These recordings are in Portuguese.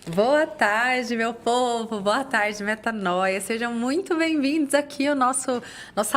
Boa tarde, meu povo. Boa tarde, Metanoia. Sejam muito bem-vindos aqui ao nossa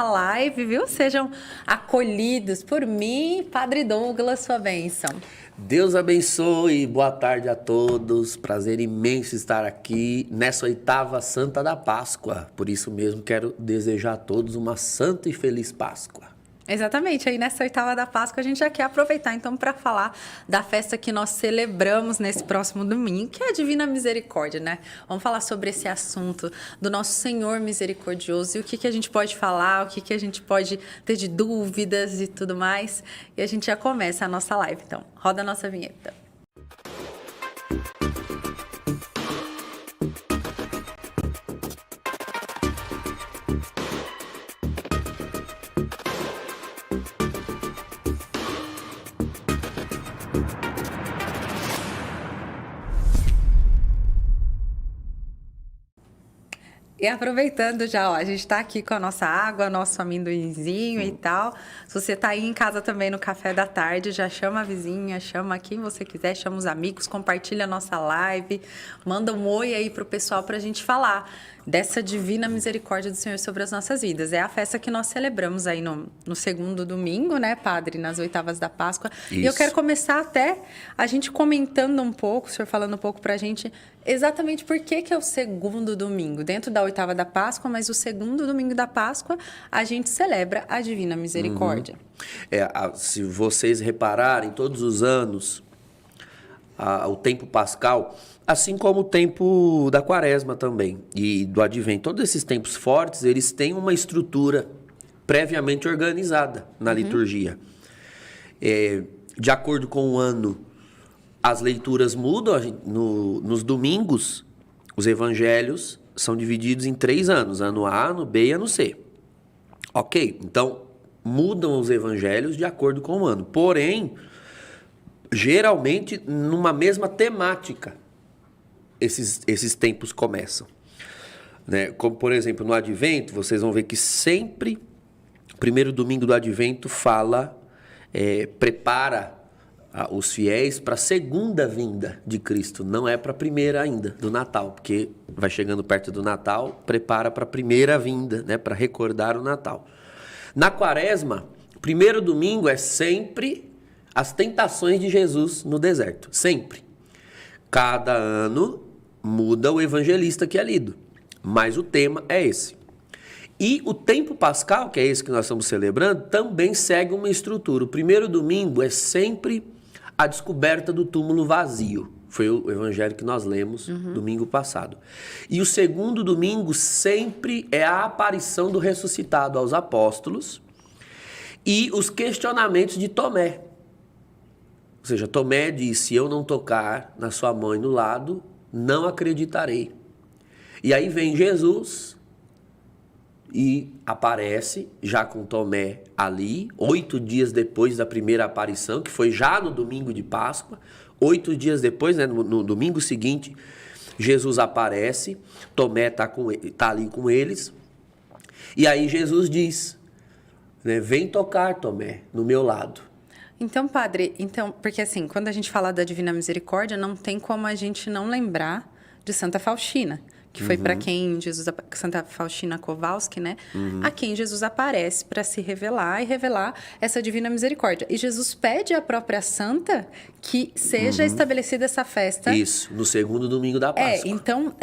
live, viu? Sejam acolhidos por mim, Padre Douglas, sua bênção. Deus abençoe, boa tarde a todos. Prazer imenso estar aqui nessa oitava Santa da Páscoa. Por isso mesmo quero desejar a todos uma santa e feliz Páscoa. Exatamente, aí nessa oitava da Páscoa a gente já quer aproveitar então para falar da festa que nós celebramos nesse próximo domingo, que é a Divina Misericórdia, né? Vamos falar sobre esse assunto do nosso Senhor misericordioso e o que a gente pode falar, o que a gente pode ter de dúvidas e tudo mais. E a gente já começa a nossa live, então. Roda a nossa vinheta. E aproveitando já, ó, a gente tá aqui com a nossa água, nosso amendoinzinho e tal. Se você tá aí em casa também no café da tarde, já chama a vizinha, chama quem você quiser, chama os amigos, compartilha a nossa live, manda um oi aí pro pessoal pra gente falar dessa divina misericórdia do Senhor sobre as nossas vidas. É a festa que nós celebramos aí no segundo domingo, né, Padre? Nas oitavas da Páscoa. Isso. E eu quero começar até a gente comentando um pouco, o senhor falando um pouco pra gente exatamente por que é o segundo domingo, dentro da oitava da Páscoa, mas o segundo domingo da Páscoa a gente celebra a Divina Misericórdia. Se vocês repararem, todos os anos, o tempo pascal, assim como o tempo da quaresma também e do advento, todos esses tempos fortes, eles têm uma estrutura previamente organizada na liturgia. De acordo com o ano, as leituras mudam. Nos domingos, os evangelhos são divididos em 3 anos, ano A, ano B e ano C. Ok, então mudam os evangelhos de acordo com o ano, porém, geralmente numa mesma temática esses tempos começam, né? Como, por exemplo, no Advento, vocês vão ver que sempre o primeiro domingo do Advento prepara os fiéis para a segunda vinda de Cristo, não é para a primeira ainda, do Natal, porque vai chegando perto do Natal, prepara para a primeira vinda, né, para recordar o Natal. Na Quaresma, o primeiro domingo é sempre as tentações de Jesus no deserto, sempre. Cada ano muda o evangelista que é lido, mas o tema é esse. E o tempo pascal, que é esse que nós estamos celebrando, também segue uma estrutura. O primeiro domingo é sempre a descoberta do túmulo vazio. Foi o evangelho que nós lemos domingo passado. E o segundo domingo sempre é a aparição do ressuscitado aos apóstolos e os questionamentos de Tomé. Ou seja, Tomé disse: se eu não tocar na sua mão e no lado, não acreditarei. E aí vem Jesus e aparece já com Tomé ali, 8 dias depois da primeira aparição, que foi já no domingo de Páscoa. 8 dias depois, né, no domingo seguinte, Jesus aparece, Tomé tá ali com eles, e aí Jesus diz, né, vem tocar, Tomé, no meu lado. Então, Padre, porque assim, quando a gente fala da Divina Misericórdia, não tem como a gente não lembrar de Santa Faustina, que foi para quem Jesus, Santa Faustina Kowalski, né? A quem Jesus aparece para se revelar e revelar essa Divina Misericórdia. E Jesus pede à própria Santa que seja estabelecida essa festa. Isso, no segundo domingo da Páscoa. Então,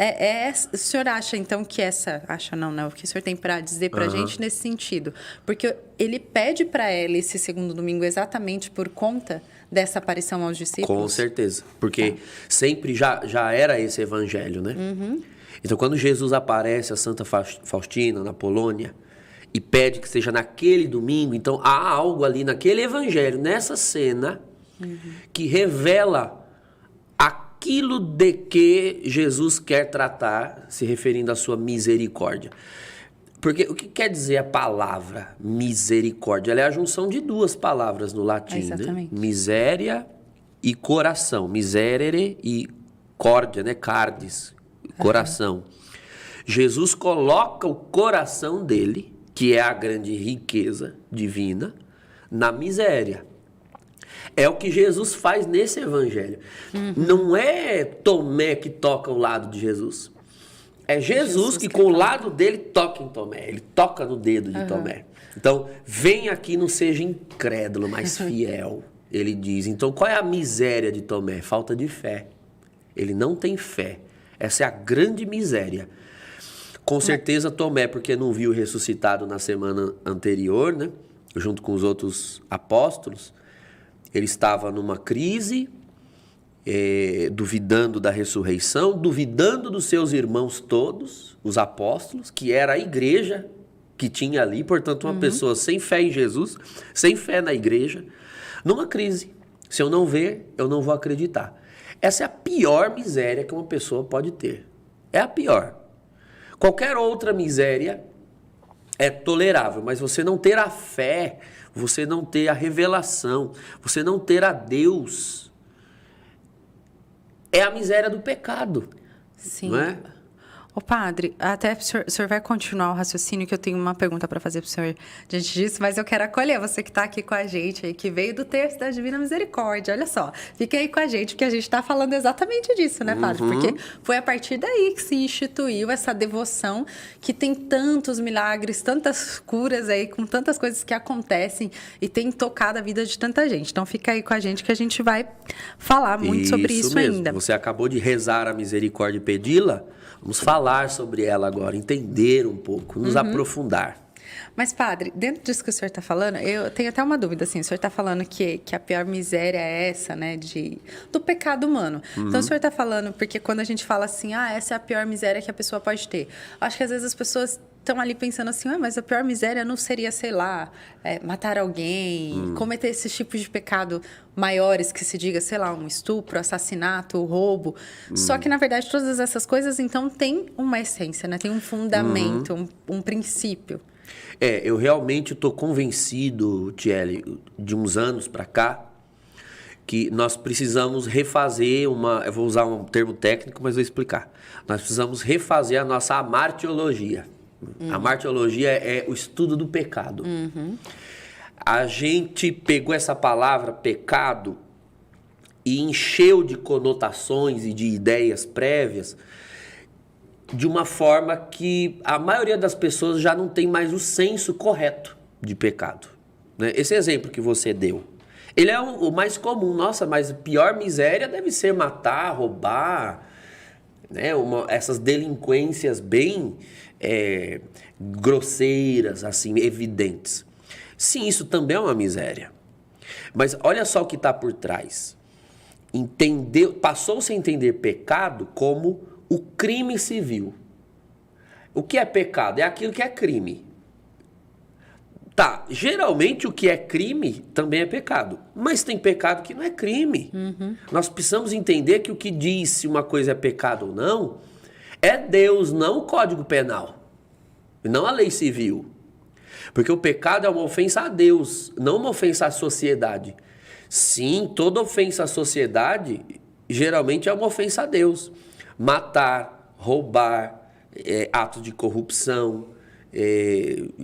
o senhor acha, então, que acha não, né? O que o senhor tem para dizer pra gente nesse sentido? Porque ele pede para ela esse segundo domingo exatamente por conta dessa aparição aos discípulos? Com certeza, porque sempre já era esse evangelho, né? Então, quando Jesus aparece a Santa Faustina, na Polônia, e pede que seja naquele domingo, então há algo ali naquele evangelho, nessa cena, que revela aquilo de que Jesus quer tratar, se referindo à sua misericórdia. Porque o que quer dizer a palavra misericórdia? Ela é a junção de 2 palavras no latim, né? Miséria e coração. Miserere e cordia, né? Cardis. Coração. Jesus coloca o coração dele, que é a grande riqueza divina, na miséria. É o que Jesus faz nesse evangelho. Não é Tomé que toca o lado de Jesus. É Jesus que com o lado dele toca em Tomé. Ele toca no dedo de Tomé. Então, vem aqui, não seja incrédulo, mas fiel. Ele diz. Então, qual é a miséria de Tomé? Falta de fé. Ele não tem fé. Essa é a grande miséria. Com certeza Tomé, porque não viu o ressuscitado na semana anterior, né? Junto com os outros apóstolos, ele estava numa crise, duvidando da ressurreição, duvidando dos seus irmãos todos, os apóstolos, que era a igreja que tinha ali, portanto, uma pessoa sem fé em Jesus, sem fé na igreja, numa crise. Se eu não ver, eu não vou acreditar. Essa é a pior miséria que uma pessoa pode ter. É a pior. Qualquer outra miséria é tolerável, mas você não ter a fé, você não ter a revelação, você não ter a Deus, é a miséria do pecado. Sim. Não é? Ô, padre, até o senhor vai continuar o raciocínio, que eu tenho uma pergunta para fazer para o senhor diante disso, mas eu quero acolher você que está aqui com a gente, aí, que veio do texto da Divina Misericórdia. Olha só, fica aí com a gente, porque a gente está falando exatamente disso, né, padre? Porque foi a partir daí que se instituiu essa devoção, que tem tantos milagres, tantas curas aí, com tantas coisas que acontecem e tem tocado a vida de tanta gente. Então fica aí com a gente que a gente vai falar muito sobre isso mesmo. ainda. Você acabou de rezar a misericórdia e pedi-la. Vamos falar sobre ela agora, entender um pouco, nos aprofundar. Mas, padre, dentro disso que o senhor está falando, eu tenho até uma dúvida, assim, o senhor está falando que a pior miséria é essa, né, do pecado humano. Então, o senhor está falando, porque quando a gente fala assim, essa é a pior miséria que a pessoa pode ter. Acho que às vezes as pessoas estão ali pensando assim, mas a pior miséria não seria, sei lá, matar alguém, cometer esses tipos de pecado maiores, que se diga, sei lá, um estupro, assassinato, roubo. Só que, na verdade, todas essas coisas, então, têm uma essência, né? Tem um fundamento, um princípio. Eu realmente estou convencido, Tiele, de uns anos para cá, que nós precisamos refazer eu vou usar um termo técnico, mas vou explicar. Nós precisamos refazer a nossa amartiologia. A martiologia é o estudo do pecado. A gente pegou essa palavra pecado e encheu de conotações e de ideias prévias de uma forma que a maioria das pessoas já não tem mais o senso correto de pecado. Né? Esse exemplo que você deu, ele é o mais comum. Nossa, mas a pior miséria deve ser matar, roubar, né? Essas delinquências bem grosseiras, assim, evidentes. Sim, isso também é uma miséria. Mas olha só o que está por trás. Passou-se a entender pecado como o crime civil. O que é pecado? É aquilo que é crime. Tá, geralmente o que é crime também é pecado. Mas tem pecado que não é crime. Nós precisamos entender que o que diz se uma coisa é pecado ou não é Deus, não o Código Penal. Não a lei civil. Porque o pecado é uma ofensa a Deus, não uma ofensa à sociedade. Sim, toda ofensa à sociedade geralmente é uma ofensa a Deus. Matar, roubar, atos de corrupção,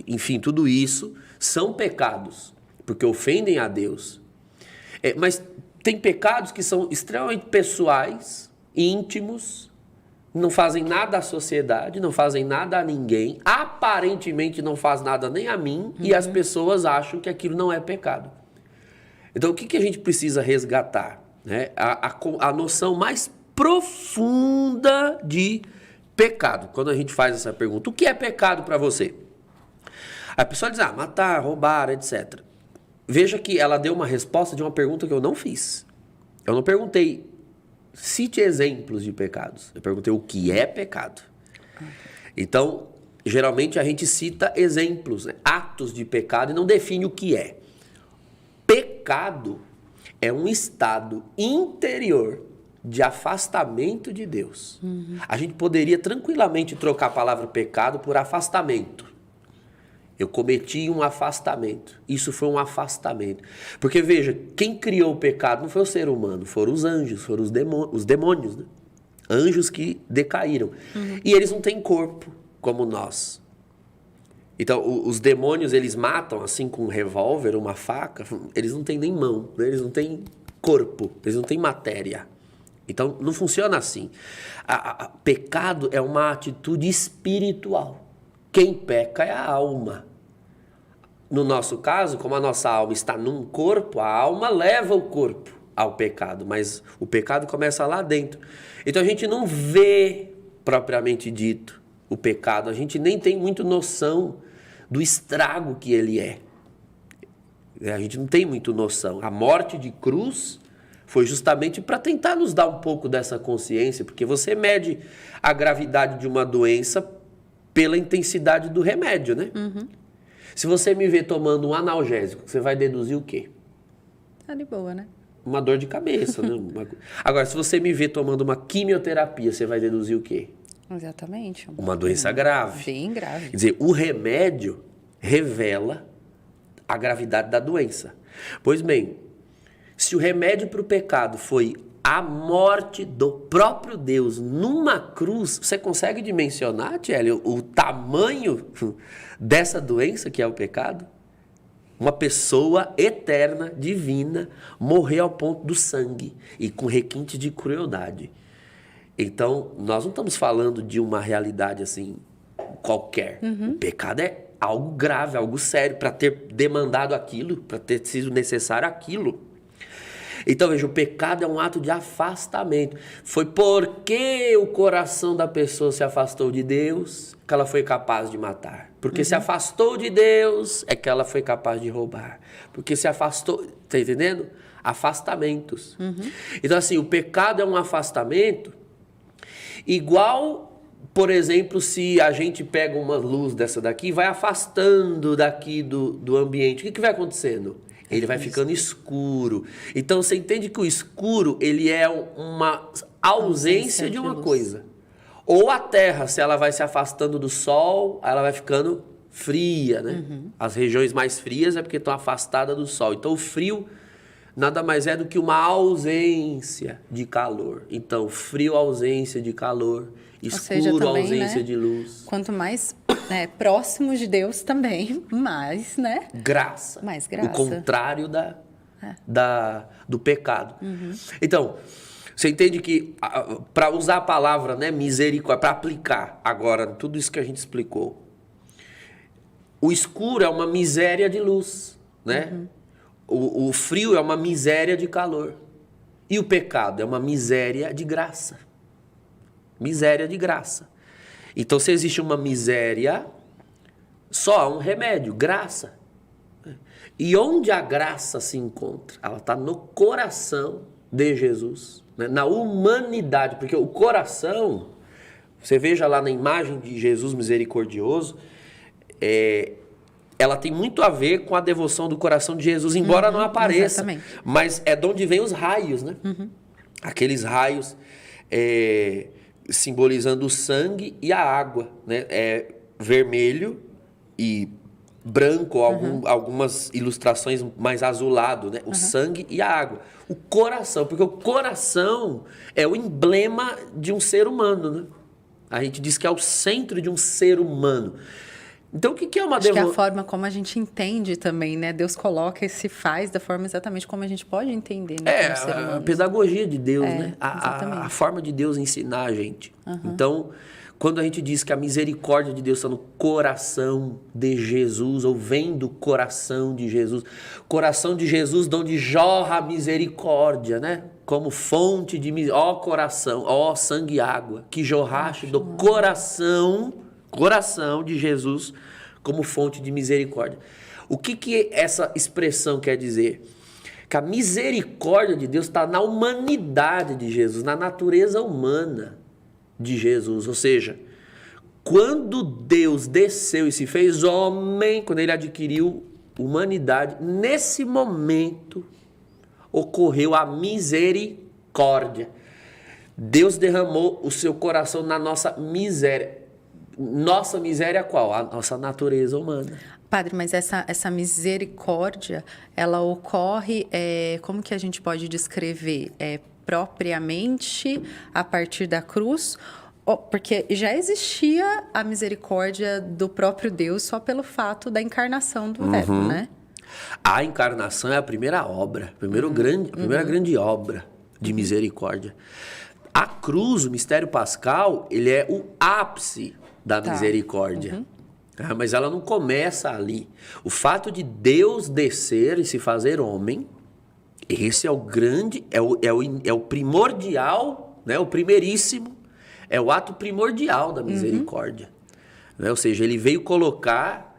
enfim, tudo isso são pecados, porque ofendem a Deus. Mas tem pecados que são extremamente pessoais, íntimos, não fazem nada à sociedade, não fazem nada a ninguém, aparentemente não faz nada nem a mim, e as pessoas acham que aquilo não é pecado. Então, o que a gente precisa resgatar? Né? A noção mais profunda de pecado. Quando a gente faz essa pergunta, o que é pecado para você? A pessoa diz, matar, roubar, etc. Veja que ela deu uma resposta de uma pergunta que eu não fiz. Eu não perguntei, cite exemplos de pecados. Eu perguntei o que é pecado. Então, geralmente a gente cita exemplos, né? Atos de pecado e não define o que é. Pecado é um estado interior de afastamento de Deus. A gente poderia tranquilamente trocar a palavra pecado por afastamento. Eu cometi um afastamento. Isso foi um afastamento. Porque, veja, quem criou o pecado não foi o ser humano, foram os anjos, foram os demônios. Né? Anjos que decaíram. E eles não têm corpo como nós. Então, os demônios, eles matam assim com um revólver, uma faca, eles não têm nem mão, né? Eles não têm corpo, eles não têm matéria. Então, não funciona assim. Pecado é uma atitude espiritual. Quem peca é a alma. No nosso caso, como a nossa alma está num corpo, a alma leva o corpo ao pecado, mas o pecado começa lá dentro. Então, a gente não vê, propriamente dito, o pecado. A gente nem tem muito noção do estrago que ele é. A gente não tem muito noção. A morte de cruz foi justamente para tentar nos dar um pouco dessa consciência, porque você mede a gravidade de uma doença pela intensidade do remédio, né? Uhum. Se você me vê tomando um analgésico, você vai deduzir o quê? Tá de boa, né? Uma dor de cabeça, né? Agora, se você me vê tomando uma quimioterapia, você vai deduzir o quê? Exatamente. Uma doença grave. Bem grave. Quer dizer, o remédio revela a gravidade da doença. Pois bem, se o remédio para o pecado foi a morte do próprio Deus numa cruz, você consegue dimensionar, Tiele, o tamanho dessa doença que é o pecado? Uma pessoa eterna, divina, morrer ao ponto do sangue e com requinte de crueldade. Então, nós não estamos falando de uma realidade assim qualquer. Uhum. O pecado é algo grave, algo sério, para ter demandado aquilo, para ter sido necessário aquilo. Então, veja, o pecado é um ato de afastamento. Foi porque o coração da pessoa se afastou de Deus que ela foi capaz de matar. Porque se afastou de Deus é que ela foi capaz de roubar. Porque se afastou, tá entendendo? Afastamentos. Então, assim, o pecado é um afastamento igual, por exemplo, se a gente pega uma luz dessa daqui e vai afastando daqui do ambiente, o que vai acontecendo? Ele vai ficando escuro. Então, você entende que o escuro, ele é uma ausência de uma coisa. Ou a terra, se ela vai se afastando do sol, ela vai ficando fria, né? As regiões mais frias é porque estão afastadas do sol. Então, o frio nada mais é do que uma ausência de calor. Então, frio, ausência de calor. Escuro, seja, também, ausência, né, de luz. Quanto mais próximos de Deus também, mais, né? Graça. Mais graça. O contrário do pecado. Então, você entende que, para usar a palavra, né, misericórdia, para aplicar agora tudo isso que a gente explicou, o escuro é uma miséria de luz, né? O frio é uma miséria de calor. E o pecado é uma miséria de graça. Miséria de graça. Então, se existe uma miséria, só há um remédio, graça. E onde a graça se encontra? Ela está no coração de Jesus, né? Na humanidade, porque o coração, você veja lá na imagem de Jesus misericordioso, ela tem muito a ver com a devoção do coração de Jesus, embora não apareça. Exatamente. Mas é de onde vem os raios, né? Aqueles raios simbolizando o sangue e a água, né? Vermelho e branco, algumas ilustrações mais azulado, né? O sangue e a água. O coração, porque o coração é o emblema de um ser humano, né? A gente diz que é o centro de um ser humano. Então, o que é uma devoção? Acho que é a forma como a gente entende também, né? Deus coloca e se faz da forma exatamente como a gente pode entender, né? Como ser humano. A pedagogia de Deus, né? A forma de Deus ensinar a gente. Então, quando a gente diz que a misericórdia de Deus está no coração de Jesus, ou vem do coração de Jesus de onde jorra a misericórdia, né? Como fonte de misericórdia. Ó coração, ó sangue e água, que jorraste do coração de Jesus como fonte de misericórdia. O que essa expressão quer dizer? Que a misericórdia de Deus está na humanidade de Jesus, na natureza humana de Jesus. Ou seja, quando Deus desceu e se fez homem, quando ele adquiriu humanidade, nesse momento ocorreu a misericórdia. Deus derramou o seu coração na nossa miséria. Nossa miséria qual? A nossa natureza humana. Padre, mas essa misericórdia, ela ocorre, como que a gente pode descrever? Propriamente a partir da cruz? Porque já existia a misericórdia do próprio Deus só pelo fato da encarnação do Verbo, né? A encarnação é a primeira obra, a primeira grande obra de misericórdia. A cruz, o mistério pascal, ele é o ápice da misericórdia. Mas ela não começa ali. O fato de Deus descer e se fazer homem, esse é o grande, é o primordial, né? O primeiríssimo, é o ato primordial da misericórdia. Né? Ou seja, ele veio colocar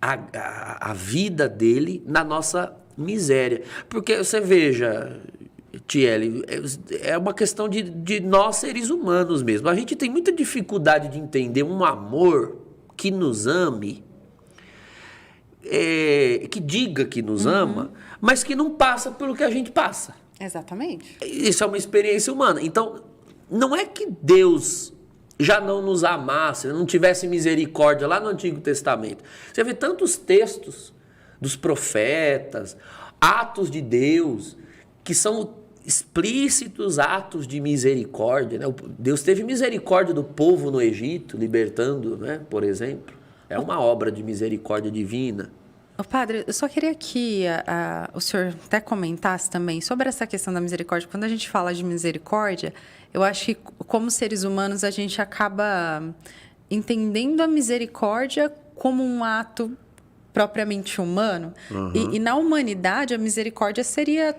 a vida dele na nossa miséria. Porque você veja, Tiele, é uma questão de nós seres humanos mesmo. A gente tem muita dificuldade de entender um amor que nos ame, que diga que nos ama, mas que não passa pelo que a gente passa. Exatamente. Isso é uma experiência humana. Então, não é que Deus já não nos amasse, não tivesse misericórdia lá no Antigo Testamento. Você vê tantos textos dos profetas, atos de Deus, que são explícitos atos de misericórdia. Né? Deus teve misericórdia do povo no Egito, libertando, né? Por exemplo. É uma obra de misericórdia divina. Padre, eu só queria que o senhor até comentasse também sobre essa questão da misericórdia. Quando a gente fala de misericórdia, eu acho que, como seres humanos, a gente acaba entendendo a misericórdia como um ato propriamente humano. E na humanidade, a misericórdia seria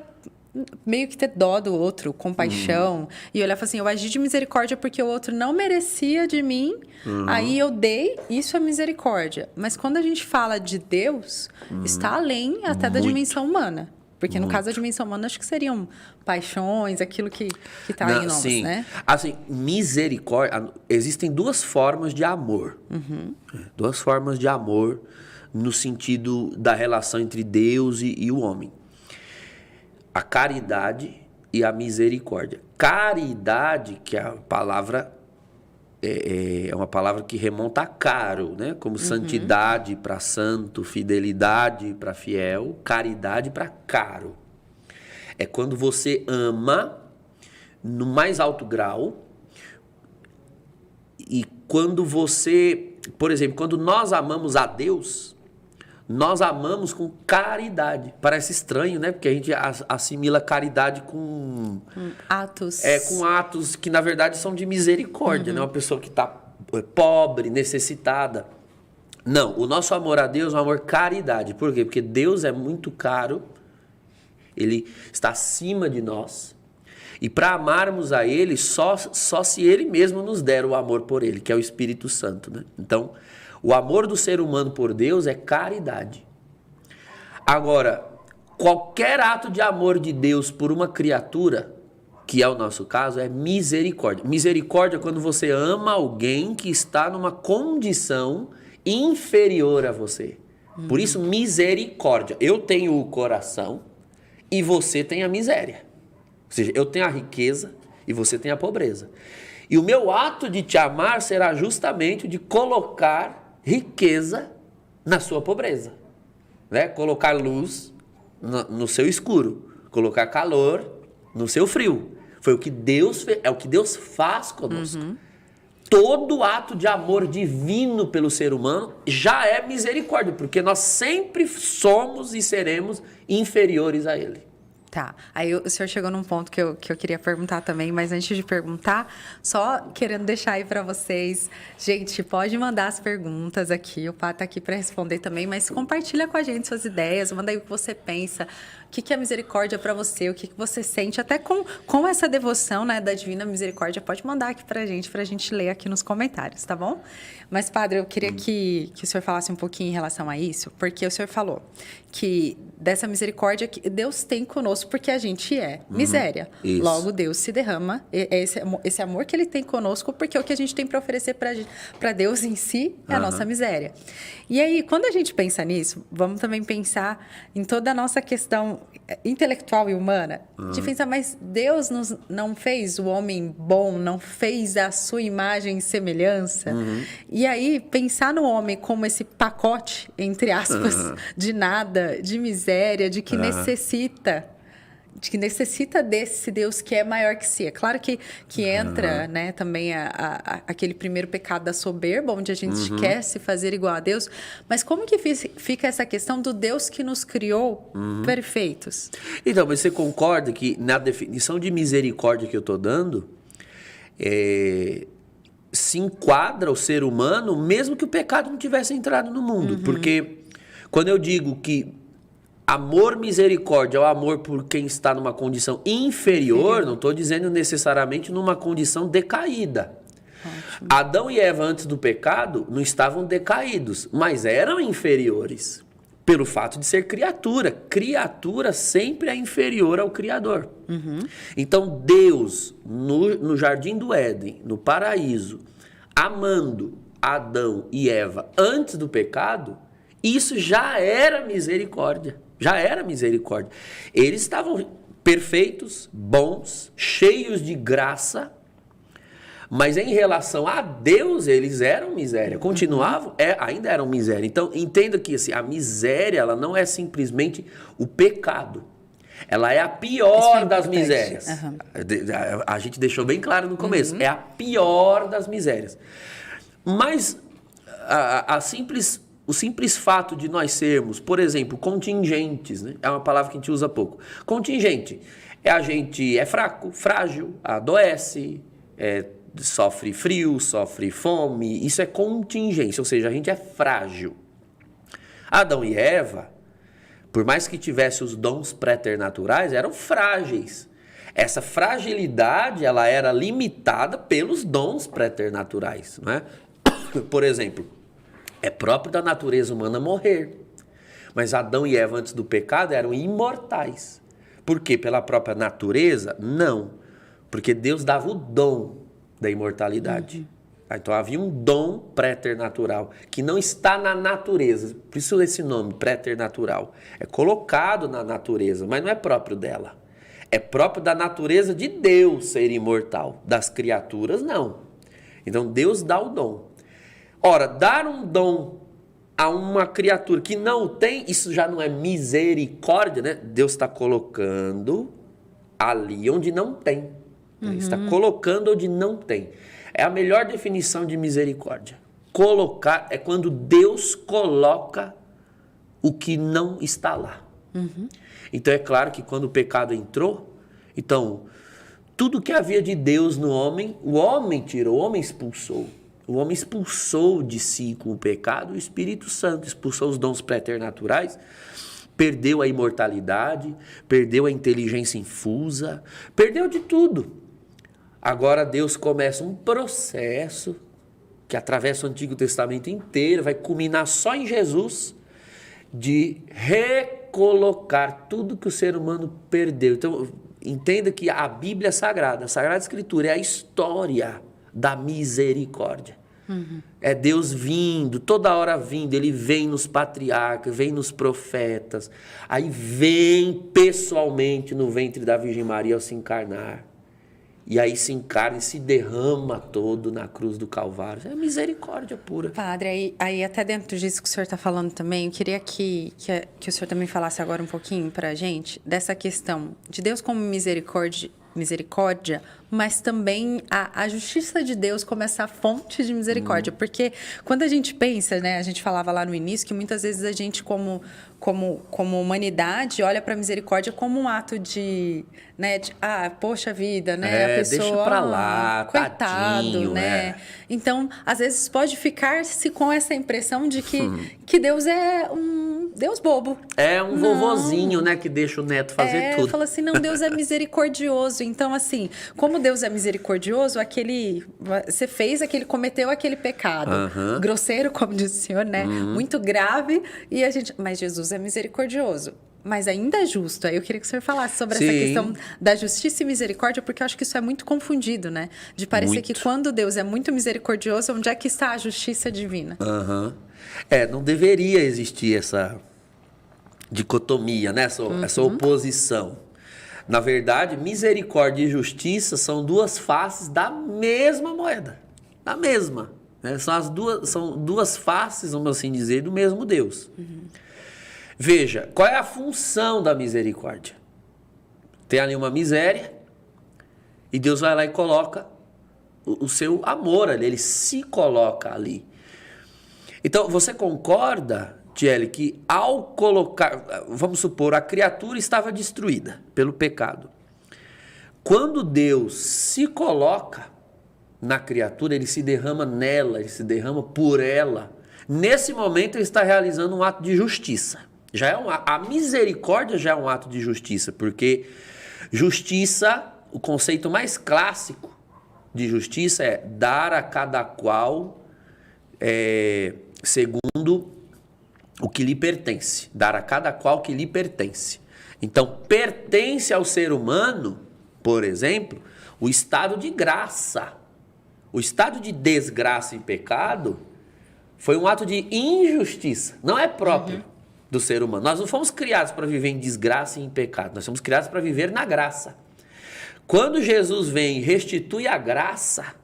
meio que ter dó do outro, compaixão, e olhar e falar assim, eu agi de misericórdia porque o outro não merecia de mim, aí eu dei, isso é misericórdia. Mas quando a gente fala de Deus, está além até da dimensão humana. Porque no caso da dimensão humana, acho que seriam paixões, aquilo que está em nós, sim. né? Assim, misericórdia, existem duas formas de amor. Duas formas de amor no sentido da relação entre Deus e o homem. A caridade e a misericórdia. Caridade, que a palavra é uma palavra que remonta a caro, né? Como santidade para santo, fidelidade para fiel, caridade para caro. É quando você ama no mais alto grau e quando você, por exemplo, quando nós amamos a Deus, nós amamos com caridade. Parece estranho, né? Porque a gente assimila caridade com atos. Com atos que, na verdade, são de misericórdia, né? Uma pessoa que está pobre, necessitada. Não, o nosso amor a Deus é um amor caridade. Por quê? Porque Deus é muito caro, Ele está acima de nós. E para amarmos a Ele, só se Ele mesmo nos der o amor por Ele, que é o Espírito Santo, né? Então, o amor do ser humano por Deus é caridade. Agora, qualquer ato de amor de Deus por uma criatura, que é o nosso caso, é misericórdia. Misericórdia é quando você ama alguém que está numa condição inferior a você. Por isso, misericórdia. Eu tenho o coração e você tem a miséria. Ou seja, eu tenho a riqueza e você tem a pobreza. E o meu ato de te amar será justamente de colocar riqueza na sua pobreza, né? Colocar luz no seu escuro, colocar calor no seu frio. Foi o que Deus fez, é o que Deus faz conosco. Todo ato de amor divino pelo ser humano já é misericórdia, porque nós sempre somos e seremos inferiores a Ele. Tá, aí o senhor chegou num ponto que eu queria perguntar também, mas antes de perguntar, só querendo deixar aí para vocês, gente, pode mandar as perguntas aqui, o Pá tá aqui para responder também, mas compartilha com a gente suas ideias, manda aí o que você pensa, o que é misericórdia para você, o que você sente, até com essa devoção, né, da Divina Misericórdia, pode mandar aqui pra gente ler aqui nos comentários, tá bom? Mas, Padre, eu queria que o senhor falasse um pouquinho em relação a isso, porque o senhor falou que dessa misericórdia que Deus tem conosco, porque a gente é miséria. Isso. Logo, Deus se derrama, esse amor que Ele tem conosco, porque o que a gente tem para oferecer para Deus em si é a nossa miséria. E aí, quando a gente pensa nisso, vamos também pensar em toda a nossa questão intelectual e humana, de pensar, mas Deus não fez o homem bom, não fez a sua imagem e semelhança? E aí, pensar no homem como esse pacote, entre aspas, de nada, de miséria, de que necessita de que necessita desse Deus que é maior que si. É claro que entra, né, também aquele primeiro pecado da soberba, onde a gente quer se fazer igual a Deus. Mas como que fica essa questão do Deus que nos criou perfeitos? Então, mas você concorda que na definição de misericórdia que eu estou dando, se enquadra o ser humano, mesmo que o pecado não tivesse entrado no mundo? Porque quando eu digo que amor misericórdia é o amor por quem está numa condição inferior, não estou dizendo necessariamente numa condição decaída. Ótimo. Adão e Eva, antes do pecado, não estavam decaídos, mas eram inferiores. Pelo fato de ser criatura. Criatura sempre é inferior ao Criador. Então, Deus, no Jardim do Éden, no paraíso, amando Adão e Eva antes do pecado, isso já era misericórdia. Já era misericórdia. Eles estavam perfeitos, bons, cheios de graça, mas em relação a Deus, eles eram miséria. Continuavam, ainda eram miséria. Então, entenda que assim, a miséria ela não é simplesmente o pecado. Ela é a pior das misérias. A gente deixou bem claro no começo. É a pior das misérias. Mas o simples fato de nós sermos, por exemplo, contingentes, né? É uma palavra que a gente usa pouco. Contingente a gente é fraco, frágil, adoece, sofre frio, sofre fome. Isso é contingência, ou seja, a gente é frágil. Adão e Eva, por mais que tivessem os dons préternaturais, eram frágeis. Essa fragilidade ela era limitada pelos dons préternaturais, não é? Por exemplo, é próprio da natureza humana morrer. Mas Adão e Eva, antes do pecado, eram imortais. Por quê? Pela própria natureza? Não. Porque Deus dava o dom da imortalidade. Então havia um dom préternatural que não está na natureza. Por isso esse nome, préternatural. É colocado na natureza, mas não é próprio dela. É próprio da natureza de Deus ser imortal. Das criaturas, não. Então Deus dá o dom. Ora, dar um dom a uma criatura que não o tem, isso já não é misericórdia, né? Deus está colocando ali onde não tem. Está colocando onde não tem. É a melhor definição de misericórdia. Colocar é quando Deus coloca o que não está lá. Então é claro que quando o pecado entrou, então tudo que havia de Deus no homem, o homem tirou, o homem expulsou. O homem expulsou de si com o pecado o Espírito Santo, expulsou os dons préternaturais, perdeu a imortalidade, perdeu a inteligência infusa, perdeu de tudo. Agora Deus começa um processo que atravessa o Antigo Testamento inteiro, vai culminar só em Jesus, de recolocar tudo que o ser humano perdeu. Então, entenda que a Bíblia é sagrada, a Sagrada Escritura é a história da misericórdia. É Deus vindo, toda hora vindo, Ele vem nos patriarcas, vem nos profetas, aí vem pessoalmente no ventre da Virgem Maria ao se encarnar. E aí se encarna e se derrama todo na cruz do Calvário. É misericórdia pura. Padre, aí até dentro disso que o senhor está falando também, eu queria que o senhor também falasse agora um pouquinho para a gente dessa questão de Deus como misericórdia, mas também a justiça de Deus como essa fonte de misericórdia. Porque quando a gente pensa, né, a gente falava lá no início que muitas vezes a gente como humanidade olha para a misericórdia como um ato de, né, poxa vida, né, a pessoa, deixa pra lá, coitado, tadinho, né? Então, às vezes pode ficar-se com essa impressão de que Deus é um Deus bobo. É um vovozinho, né, que deixa o neto fazer tudo. Fala assim, não, Deus é misericordioso. Então, assim, como Deus é misericordioso, ele cometeu aquele pecado grosseiro, como disse o senhor, né? Muito grave, mas Jesus é misericordioso. Mas ainda é justo. Aí eu queria que o senhor falasse sobre essa questão da justiça e misericórdia, porque eu acho que isso é muito confundido, né? De parecer que quando Deus é muito misericordioso, onde é que está a justiça divina? Não deveria existir essa dicotomia, né? Essa oposição. Na verdade, misericórdia e justiça são duas faces da mesma moeda. Da mesma. Né? São duas faces, vamos assim dizer, do mesmo Deus. Veja, qual é a função da misericórdia? Tem ali uma miséria e Deus vai lá e coloca o seu amor ali, ele se coloca ali. Então, você concorda, Tiele, que ao colocar, vamos supor, a criatura estava destruída pelo pecado. Quando Deus se coloca na criatura, ele se derrama nela, ele se derrama por ela. Nesse momento, ele está realizando um ato de justiça. Já é a misericórdia já é um ato de justiça, porque justiça, o conceito mais clássico de justiça é dar a cada qual segundo o que lhe pertence. Dar a cada qual que lhe pertence. Então, pertence ao ser humano, por exemplo, o estado de graça. O estado de desgraça e pecado foi um ato de injustiça. Não é próprio do ser humano. Nós não fomos criados para viver em desgraça e em pecado. Nós fomos criados para viver na graça. Quando Jesus vem e restitui a graça,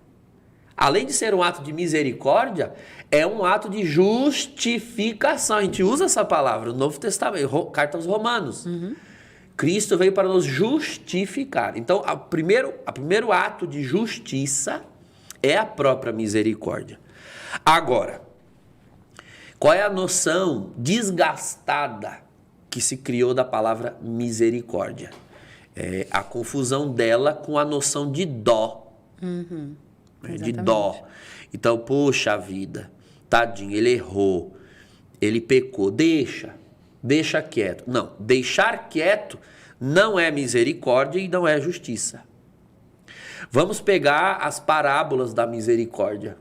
além de ser um ato de misericórdia, é um ato de justificação. A gente usa essa palavra no Novo Testamento, carta aos Romanos. Cristo veio para nos justificar. Então, o primeiro ato de justiça é a própria misericórdia. Agora, qual é a noção desgastada que se criou da palavra misericórdia? É a confusão dela com a noção de dó. De dó. Então, poxa vida, tadinho, ele errou, ele pecou, deixa quieto. Não, deixar quieto não é misericórdia e não é justiça. Vamos pegar as parábolas da misericórdia.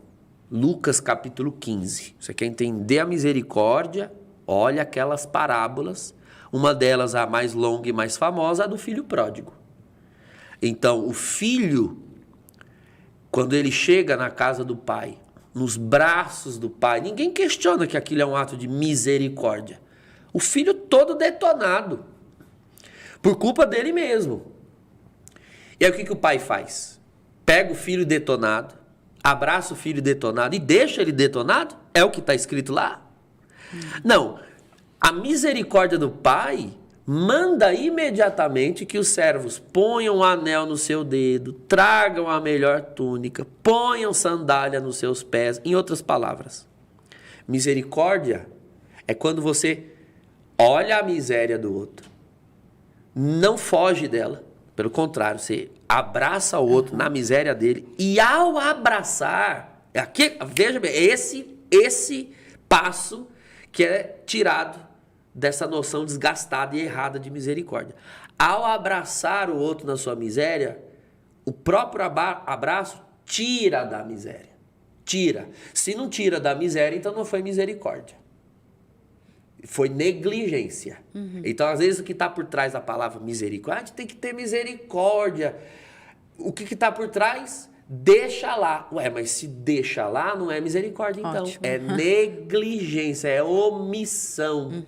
Lucas capítulo 15. Você quer entender a misericórdia? Olha aquelas parábolas. Uma delas, a mais longa e mais famosa, a do filho pródigo. Então, o filho, quando ele chega na casa do pai, nos braços do pai, ninguém questiona que aquilo é um ato de misericórdia. O filho todo detonado, por culpa dele mesmo. E aí o que o pai faz? Pega o filho detonado, abraça o filho detonado e deixa ele detonado? É o que está escrito lá? Não. A misericórdia do pai manda imediatamente que os servos ponham um anel no seu dedo, tragam a melhor túnica, ponham sandália nos seus pés. Em outras palavras, misericórdia é quando você olha a miséria do outro, não foge dela, pelo contrário, você abraça o outro na miséria dele e ao abraçar, veja bem, esse passo que é tirado dessa noção desgastada e errada de misericórdia. Ao abraçar o outro na sua miséria, o próprio abraço tira da miséria. Tira. Se não tira da miséria, então não foi misericórdia. Foi negligência. Então, às vezes, o que está por trás da palavra misericórdia, tem que ter misericórdia. O que está por trás? Deixa lá. Ué, mas se deixa lá, não é misericórdia, então. Ótimo. É negligência, é omissão.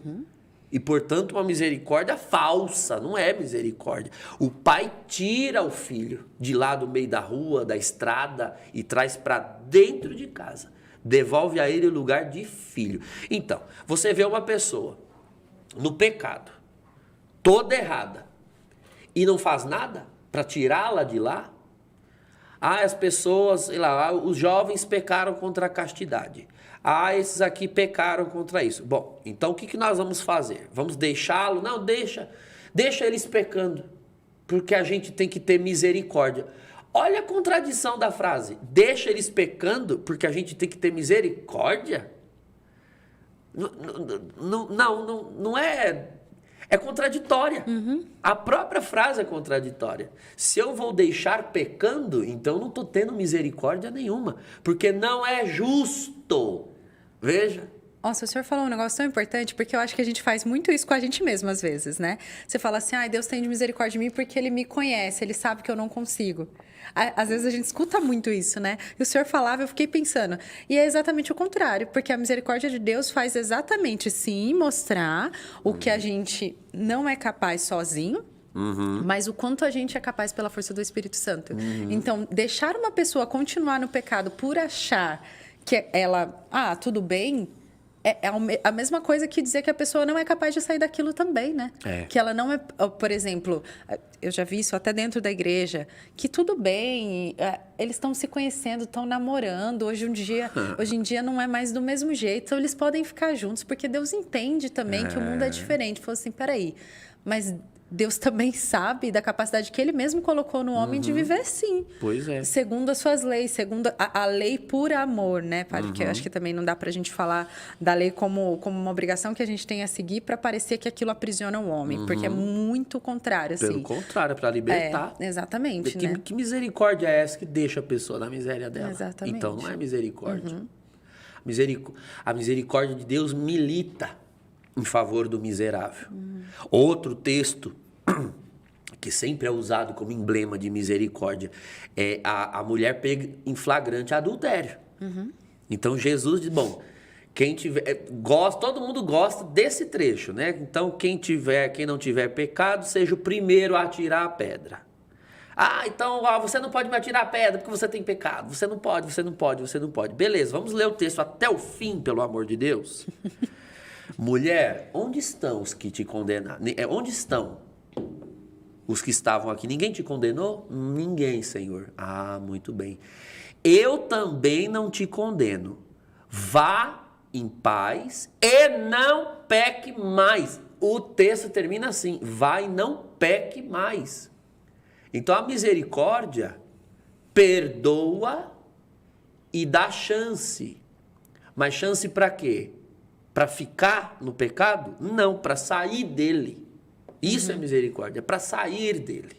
E, portanto, uma misericórdia falsa, não é misericórdia. O pai tira o filho de lá do meio da rua, da estrada, e traz para dentro de casa. Devolve a ele o lugar de filho. Então, você vê uma pessoa no pecado, toda errada, e não faz nada para tirá-la de lá. As pessoas, sei lá, os jovens pecaram contra a castidade. Esses aqui pecaram contra isso. Bom, então o que nós vamos fazer? Vamos deixá-lo? Não, deixa eles pecando, porque a gente tem que ter misericórdia. Olha a contradição da frase. Deixa eles pecando, porque a gente tem que ter misericórdia? Não é... É contraditória. A própria frase é contraditória. Se eu vou deixar pecando, então não estou tendo misericórdia nenhuma, porque não é justo. Veja. Nossa, o senhor falou um negócio tão importante, porque eu acho que a gente faz muito isso com a gente mesmo, às vezes, né? Você fala assim, Deus tem de misericórdia de mim porque Ele me conhece, Ele sabe que eu não consigo. Às vezes a gente escuta muito isso, né? E o senhor falava, eu fiquei pensando. E é exatamente o contrário, porque a misericórdia de Deus faz exatamente, sim, mostrar o que a gente não é capaz sozinho, mas o quanto a gente é capaz pela força do Espírito Santo. Então, deixar uma pessoa continuar no pecado por achar que ela, tudo bem, a mesma coisa que dizer que a pessoa não é capaz de sair daquilo também, né? Que ela não é... Por exemplo, eu já vi isso até dentro da igreja, que tudo bem, eles estão se conhecendo, estão namorando, hoje em dia não é mais do mesmo jeito, então eles podem ficar juntos, porque Deus entende também que o mundo é diferente. Falou assim, peraí, mas... Deus também sabe da capacidade que Ele mesmo colocou no homem de viver sim. Pois é. Segundo as suas leis, segundo a lei por amor, né, Padre? Porque eu acho que também não dá pra gente falar da lei como uma obrigação que a gente tem a seguir para parecer que aquilo aprisiona o homem. Porque é muito contrário, assim. Pelo contrário, para libertar. Exatamente, né? Que misericórdia é essa que deixa a pessoa na miséria dela? Exatamente. Então, não é misericórdia. A misericórdia de Deus milita em favor do miserável. Outro texto que sempre é usado como emblema de misericórdia é a mulher pega em flagrante adultério. Então Jesus diz, bom, quem tiver todo mundo gosta desse trecho, né? Então quem não tiver pecado, seja o primeiro a atirar a pedra. Então você não pode me atirar a pedra porque você tem pecado. Você não pode. Beleza, vamos ler o texto até o fim, pelo amor de Deus. Mulher, onde estão os que te condenaram? Onde estão os que estavam aqui? Ninguém te condenou? Ninguém, Senhor. Muito bem. Eu também não te condeno. Vá em paz e não peque mais. O texto termina assim: vá e não peque mais. Então a misericórdia perdoa e dá chance. Mas chance para quê? Para ficar no pecado? Não, para sair dele. Isso é misericórdia, para sair dele.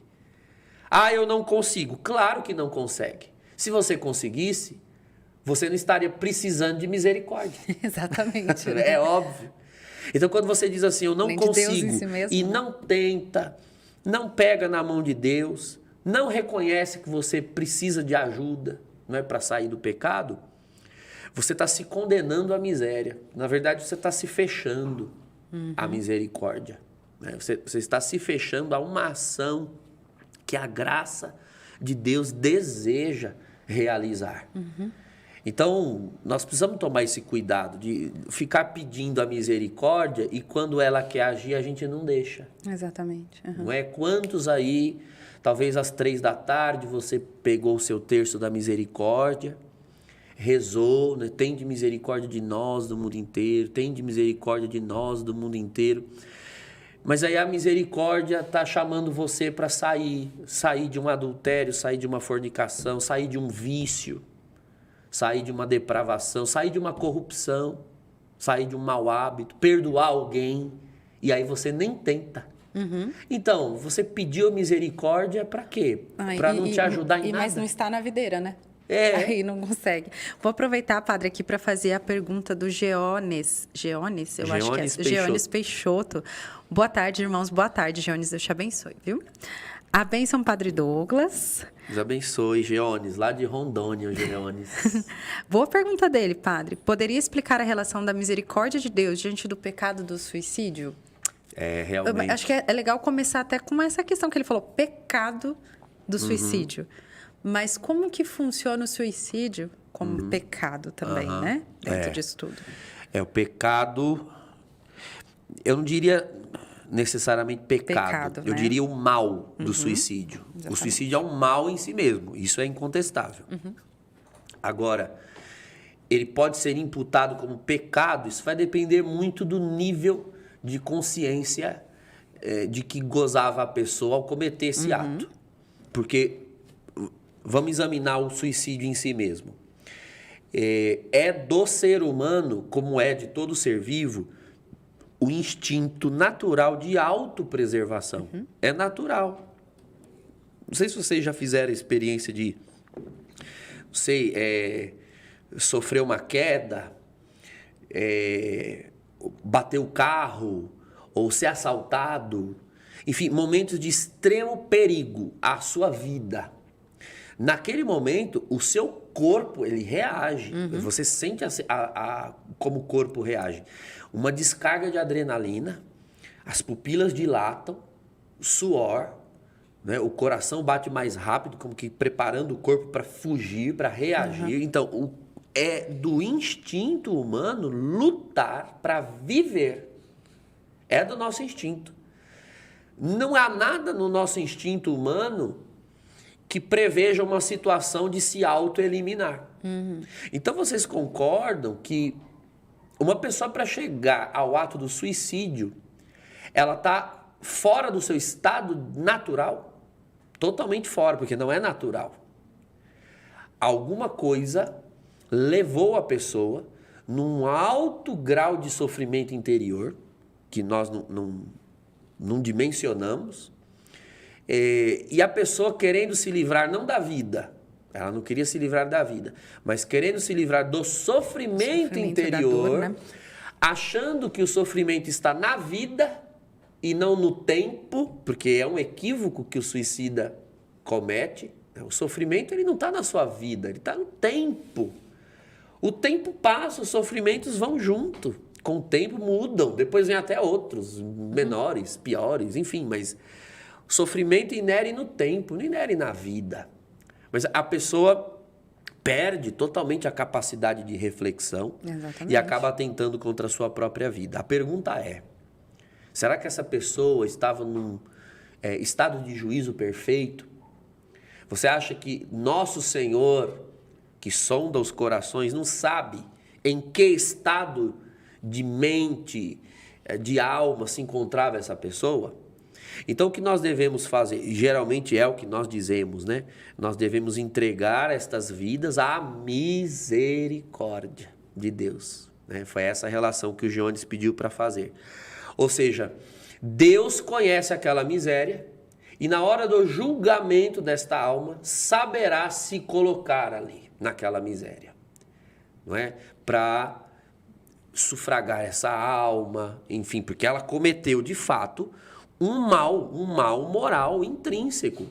Eu não consigo. Claro que não consegue. Se você conseguisse, você não estaria precisando de misericórdia. Exatamente. Né? É óbvio. Então, quando você diz assim, eu não Nem consigo, de Deus em si mesmo, e né? não tenta, não pega na mão de Deus, não reconhece que você precisa de ajuda, não é para sair do pecado, você está se condenando à miséria. Na verdade, você está se fechando à misericórdia. Né? Você está se fechando a uma ação que a graça de Deus deseja realizar. Então, nós precisamos tomar esse cuidado de ficar pedindo a misericórdia e quando ela quer agir, a gente não deixa. Exatamente. Não é? Quantos aí, talvez às 3 da tarde, você pegou o seu terço da misericórdia, rezou, né? Tem de misericórdia de nós do mundo inteiro, tem de misericórdia de nós do mundo inteiro. Mas aí a misericórdia está chamando você para sair de um adultério, sair de uma fornicação, sair de um vício, sair de uma depravação, sair de uma corrupção, sair de um mau hábito, perdoar alguém, e aí você nem tenta. Então, você pediu misericórdia para quê? Para não te ajudar em nada. Mas não está na videira, né? É. Aí não consegue. Vou aproveitar, Padre, aqui para fazer a pergunta do Geones. Geones, eu acho que é. Geones Peixoto. Boa tarde, irmãos. Boa tarde, Geones. Deus te abençoe, viu? A bênção, Padre Douglas. Deus abençoe, Geones, lá de Rondônia, o Geones. Boa pergunta dele, Padre. Poderia explicar a relação da misericórdia de Deus diante do pecado do suicídio? Realmente. Acho que é legal começar até com essa questão que ele falou, pecado do suicídio. Mas como que funciona o suicídio como pecado também, né? Dentro disso tudo. O pecado, eu não diria necessariamente pecado. Eu diria o mal do suicídio. Exatamente. O suicídio é um mal em si mesmo, isso é incontestável. Agora, ele pode ser imputado como pecado, isso vai depender muito do nível de consciência de que gozava a pessoa ao cometer esse ato. Porque vamos examinar o suicídio em si mesmo. É do ser humano, como é de todo ser vivo, o instinto natural de autopreservação. É natural. Não sei se vocês já fizeram a experiência de, sofrer uma queda, bater o carro, ou ser assaltado. Enfim, momentos de extremo perigo à sua vida. Naquele momento, o seu corpo, ele reage. Você sente como o corpo reage. Uma descarga de adrenalina, as pupilas dilatam, suor, né? O coração bate mais rápido, como que preparando o corpo para fugir, para reagir. Então, é do instinto humano lutar para viver. É do nosso instinto. Não há nada no nosso instinto humano que preveja uma situação de se autoeliminar. Então vocês concordam que uma pessoa, para chegar ao ato do suicídio, ela está fora do seu estado natural? Totalmente fora, porque não é natural. Alguma coisa levou a pessoa num alto grau de sofrimento interior, que nós não dimensionamos, e a pessoa querendo se livrar não da vida, ela não queria se livrar da vida, mas querendo se livrar do sofrimento interior, da dor, né? achando que o sofrimento está na vida e não no tempo, porque é um equívoco que o suicida comete. O sofrimento ele não está na sua vida, ele está no tempo. O tempo passa, os sofrimentos vão junto. Com o tempo mudam, depois vem até outros, menores, piores, enfim, mas o sofrimento inere no tempo, não inere na vida. Mas a pessoa perde totalmente a capacidade de reflexão. Exatamente. E acaba atentando contra a sua própria vida. A pergunta é, será que essa pessoa estava num estado de juízo perfeito? Você acha que nosso Senhor, que sonda os corações, não sabe em que estado de mente, de alma se encontrava essa pessoa? Então, o que nós devemos fazer, e geralmente é o que nós dizemos, né? Nós devemos entregar estas vidas à misericórdia de Deus, né? Foi essa relação que o Jones pediu para fazer. Ou seja, Deus conhece aquela miséria e na hora do julgamento desta alma, saberá se colocar ali, naquela miséria, não é? Para sufragar essa alma, enfim, porque ela cometeu de fato um mal moral intrínseco.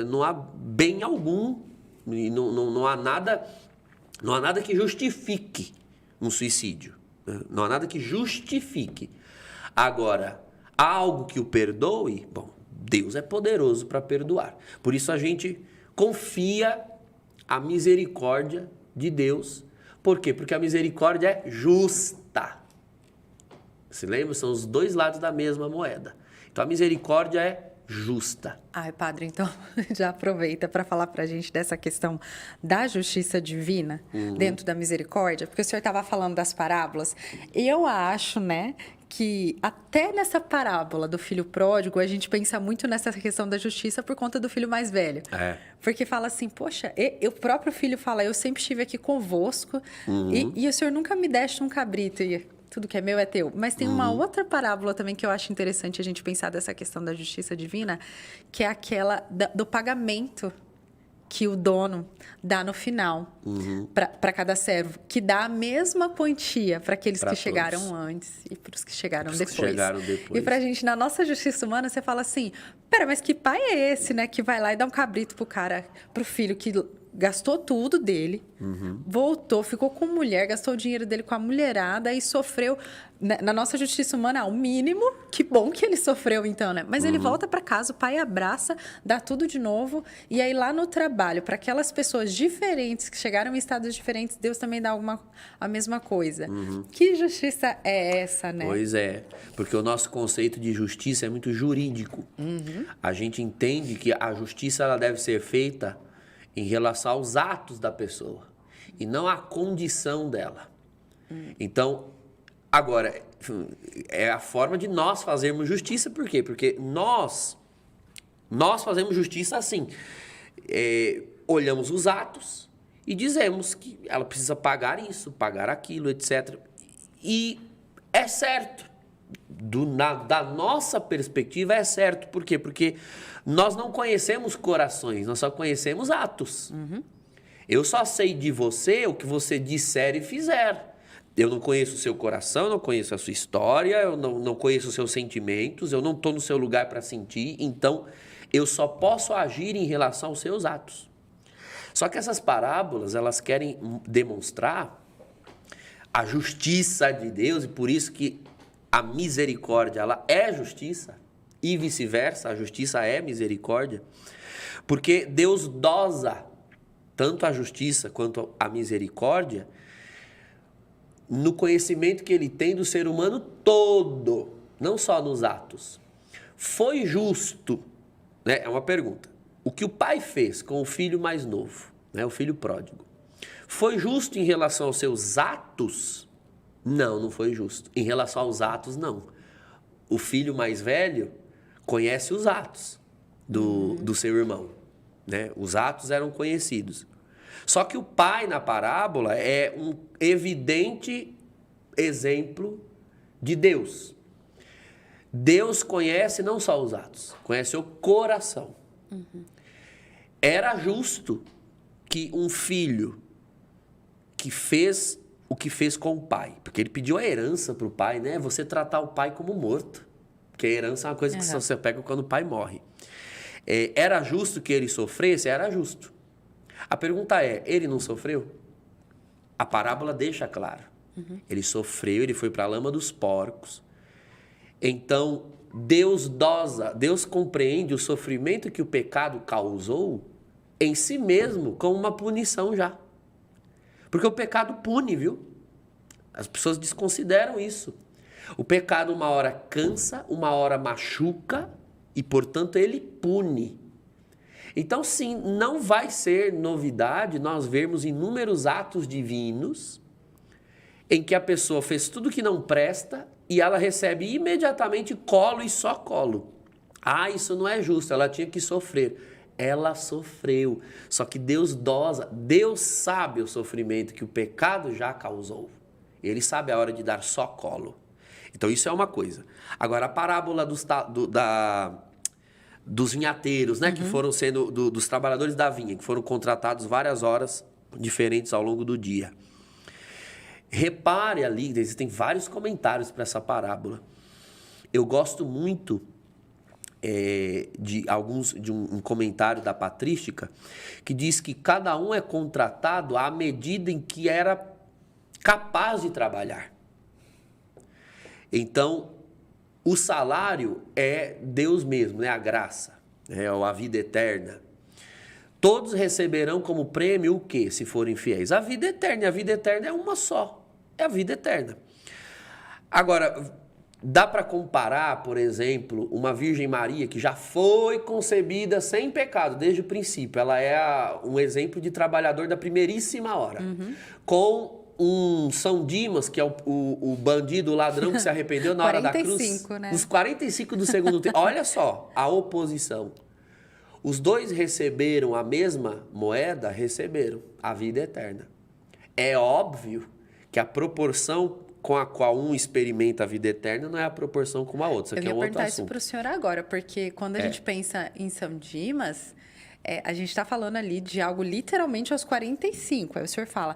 Não há bem algum, e não há nada que justifique um suicídio. Não há nada que justifique. Agora, há algo que o perdoe? Bom, Deus é poderoso para perdoar. Por isso a gente confia a misericórdia de Deus. Por quê? Porque a misericórdia é justa. Se lembra? São os dois lados da mesma moeda. Então a misericórdia é justa. Ai, padre, então já aproveita para falar para a gente dessa questão da justiça divina dentro da misericórdia, porque o senhor estava falando das parábolas. E eu acho, né, que até nessa parábola do filho pródigo, a gente pensa muito nessa questão da justiça por conta do filho mais velho. Porque fala assim, poxa, o próprio filho fala, eu sempre estive aqui convosco e o senhor nunca me deste um cabrito. E tudo que é meu é teu. Mas tem uma outra parábola também que eu acho interessante a gente pensar dessa questão da justiça divina, que é aquela do pagamento que o dono dá no final para cada servo, que dá a mesma quantia para aqueles que chegaram antes e para os que chegaram depois. E para a gente, na nossa justiça humana, você fala assim, pera, mas que pai é esse, né, que vai lá e dá um cabrito pro filho que gastou tudo dele, voltou, ficou com mulher, gastou o dinheiro dele com a mulherada e sofreu. Na nossa justiça humana, o mínimo, que bom que ele sofreu então, né? Mas ele volta para casa, o pai abraça, dá tudo de novo. E aí lá no trabalho, para aquelas pessoas diferentes, que chegaram em estados diferentes, Deus também dá a mesma coisa. Que justiça é essa, né? Pois é, porque o nosso conceito de justiça é muito jurídico. A gente entende que a justiça ela deve ser feita em relação aos atos da pessoa e não à condição dela. Então, agora, é a forma de nós fazermos justiça, por quê? Porque nós fazemos justiça assim, olhamos os atos e dizemos que ela precisa pagar isso, pagar aquilo, etc. E é certo. Da nossa perspectiva é certo. Por quê? Porque nós não conhecemos corações, nós só conhecemos atos. Eu só sei de você o que você disser e fizer. Eu não conheço o seu coração, eu não conheço a sua história, eu não conheço os seus sentimentos, eu não estou no seu lugar para sentir, então eu só posso agir em relação aos seus atos. Só que essas parábolas, elas querem demonstrar a justiça de Deus e por isso que a misericórdia, ela é justiça e vice-versa, a justiça é misericórdia, porque Deus dosa tanto a justiça quanto a misericórdia no conhecimento que ele tem do ser humano todo, não só nos atos. Foi justo, né? É uma pergunta. O que o pai fez com o filho mais novo, né? O filho pródigo, foi justo em relação aos seus atos? Não, não foi justo. Em relação aos atos, não. O filho mais velho conhece os atos do seu irmão, né? Os atos eram conhecidos. Só que o pai, na parábola, é um evidente exemplo de Deus. Deus conhece não só os atos, conhece o coração. Era justo que um filho que fez o que fez com o pai, porque ele pediu a herança para o pai, né? Você tratar o pai como morto, porque a herança é uma coisa que só você pega quando o pai morre. Era justo que ele sofresse? Era justo. A pergunta é, ele não sofreu? A parábola deixa claro. Ele sofreu, ele foi para a lama dos porcos. Então, Deus compreende o sofrimento que o pecado causou em si mesmo como uma punição já. Porque o pecado pune, viu? As pessoas desconsideram isso. O pecado uma hora cansa, uma hora machuca e, portanto, ele pune. Então, sim, não vai ser novidade nós vermos inúmeros atos divinos em que a pessoa fez tudo que não presta e ela recebe imediatamente colo e só colo. Ah, isso não é justo, ela tinha que sofrer. Ela sofreu. Só que Deus dosa, Deus sabe o sofrimento que o pecado já causou. Ele sabe a hora de dar só colo. Então, isso é uma coisa. Agora, a parábola dos vinhateiros, né, que foram sendo, dos trabalhadores da vinha, que foram contratados várias horas diferentes ao longo do dia. Repare ali, existem vários comentários para essa parábola. Eu gosto muito de um comentário da patrística que diz que cada um é contratado à medida em que era capaz de trabalhar. Então, o salário é Deus mesmo, né? A graça, a vida eterna. Todos receberão como prêmio o quê, se forem fiéis? A vida eterna. E a vida eterna é uma só. É a vida eterna. Agora, dá para comparar, por exemplo, uma Virgem Maria que já foi concebida sem pecado desde o princípio. Ela é um exemplo de trabalhador da primeiríssima hora. Com um São Dimas, que é o bandido, o ladrão que se arrependeu na hora da cruz. Né? Nos 45 do segundo tempo. Olha só a oposição. Os dois receberam a mesma moeda, receberam a vida eterna. É óbvio que a proporção com a qual um experimenta a vida eterna não é a proporção com a outra. Isso aqui é um outro assunto. Eu ia perguntar isso para o senhor agora, porque quando a gente pensa em São Dimas, a gente está falando ali de algo literalmente aos 45. Aí o senhor fala,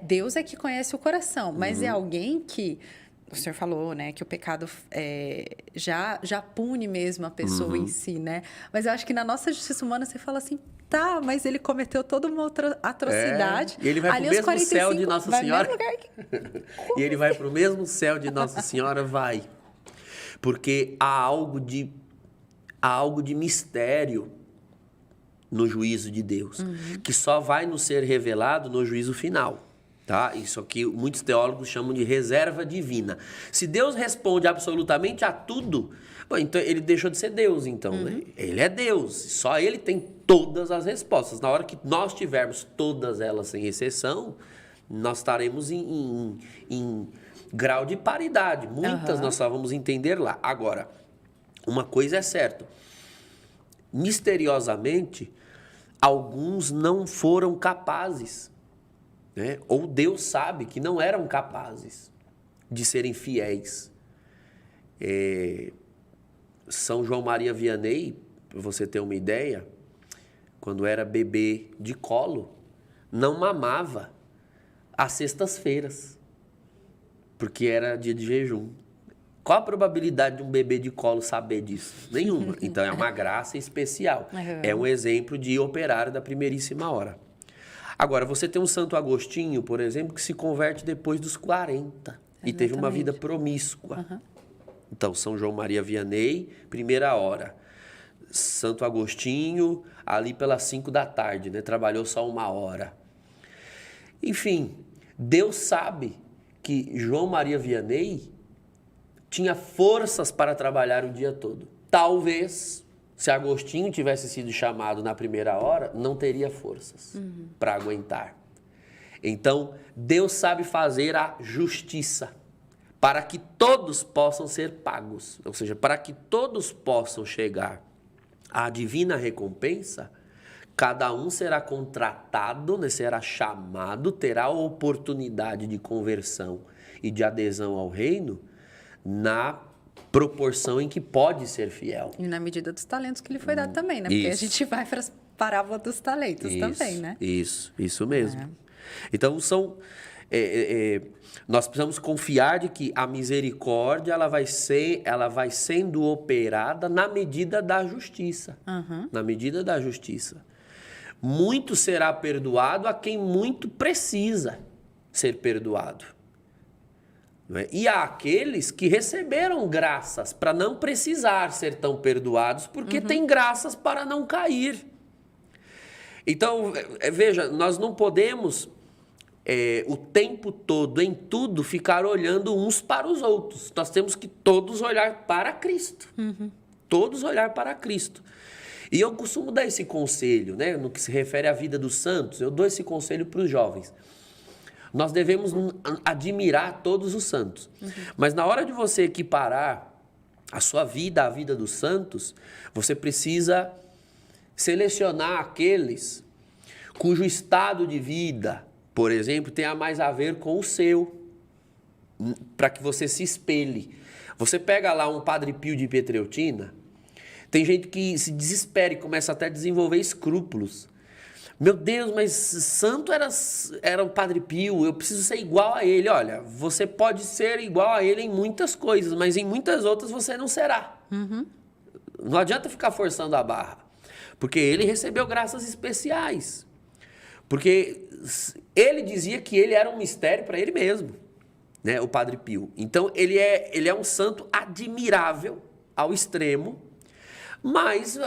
Deus é que conhece o coração, mas é alguém que... O senhor falou, né, que o pecado já pune mesmo a pessoa em si, né? Mas eu acho que na nossa justiça humana você fala assim, tá, mas ele cometeu toda uma outra atrocidade. E ele vai para o mesmo 45, céu de Nossa Senhora. E ele vai para o mesmo céu de Nossa Senhora, vai. Porque há algo de mistério no juízo de Deus, que só vai nos ser revelado no juízo final. Tá? Isso aqui muitos teólogos chamam de reserva divina. Se Deus responde absolutamente a tudo, bom, então ele deixou de ser Deus, então, né? Ele é Deus, só ele tem todas as respostas. Na hora que nós tivermos todas elas sem exceção, nós estaremos em grau de paridade. Muitas nós só vamos entender lá. Agora, uma coisa é certa. Misteriosamente, alguns não foram capazes, né? Ou Deus sabe que não eram capazes de serem fiéis. São João Maria Vianney, para você ter uma ideia, quando era bebê de colo, não mamava às sextas-feiras, porque era dia de jejum. Qual a probabilidade de um bebê de colo saber disso? Nenhuma. Então, é uma graça especial. É um exemplo de operário da primeiríssima hora. Agora, você tem um Santo Agostinho, por exemplo, que se converte depois dos 40 e teve uma vida promíscua. Então, São João Maria Vianney, primeira hora. Santo Agostinho, ali pelas 5 da tarde, né? Trabalhou só 1 hora. Enfim, Deus sabe que João Maria Vianney tinha forças para trabalhar o dia todo. Talvez, se Agostinho tivesse sido chamado na primeira hora, não teria forças para aguentar. Então, Deus sabe fazer a justiça para que todos possam ser pagos. Ou seja, para que todos possam chegar à divina recompensa, cada um será contratado, né, será chamado, terá a oportunidade de conversão e de adesão ao reino na proporção em que pode ser fiel. E na medida dos talentos que lhe foi dado também, né? Porque a gente vai para as parábolas dos talentos também, né? Isso mesmo. Então, nós precisamos confiar de que a misericórdia ela vai sendo operada na medida da justiça. Na medida da justiça. Muito será perdoado a quem muito precisa ser perdoado. Não é? E há aqueles que receberam graças para não precisar ser tão perdoados, porque têm graças para não cair. Então, veja, nós não podemos o tempo todo, em tudo, ficar olhando uns para os outros. Nós temos que todos olhar para Cristo. Todos olhar para Cristo. E eu costumo dar esse conselho, né, no que se refere à vida dos santos. Eu dou esse conselho para os jovens. Nós devemos admirar todos os santos. Mas na hora de você equiparar a sua vida à vida dos santos, você precisa selecionar aqueles cujo estado de vida, por exemplo, tenha mais a ver com o seu, para que você se espelhe. Você pega lá um Padre Pio de Pietreutina, tem gente que se desespera e começa até a desenvolver escrúpulos. Meu Deus, mas santo era o Padre Pio, eu preciso ser igual a ele. Olha, você pode ser igual a ele em muitas coisas, mas em muitas outras você não será. Não adianta ficar forçando a barra, porque ele recebeu graças especiais. Porque ele dizia que ele era um mistério para ele mesmo, né, o Padre Pio. Então, ele é um santo admirável ao extremo, mas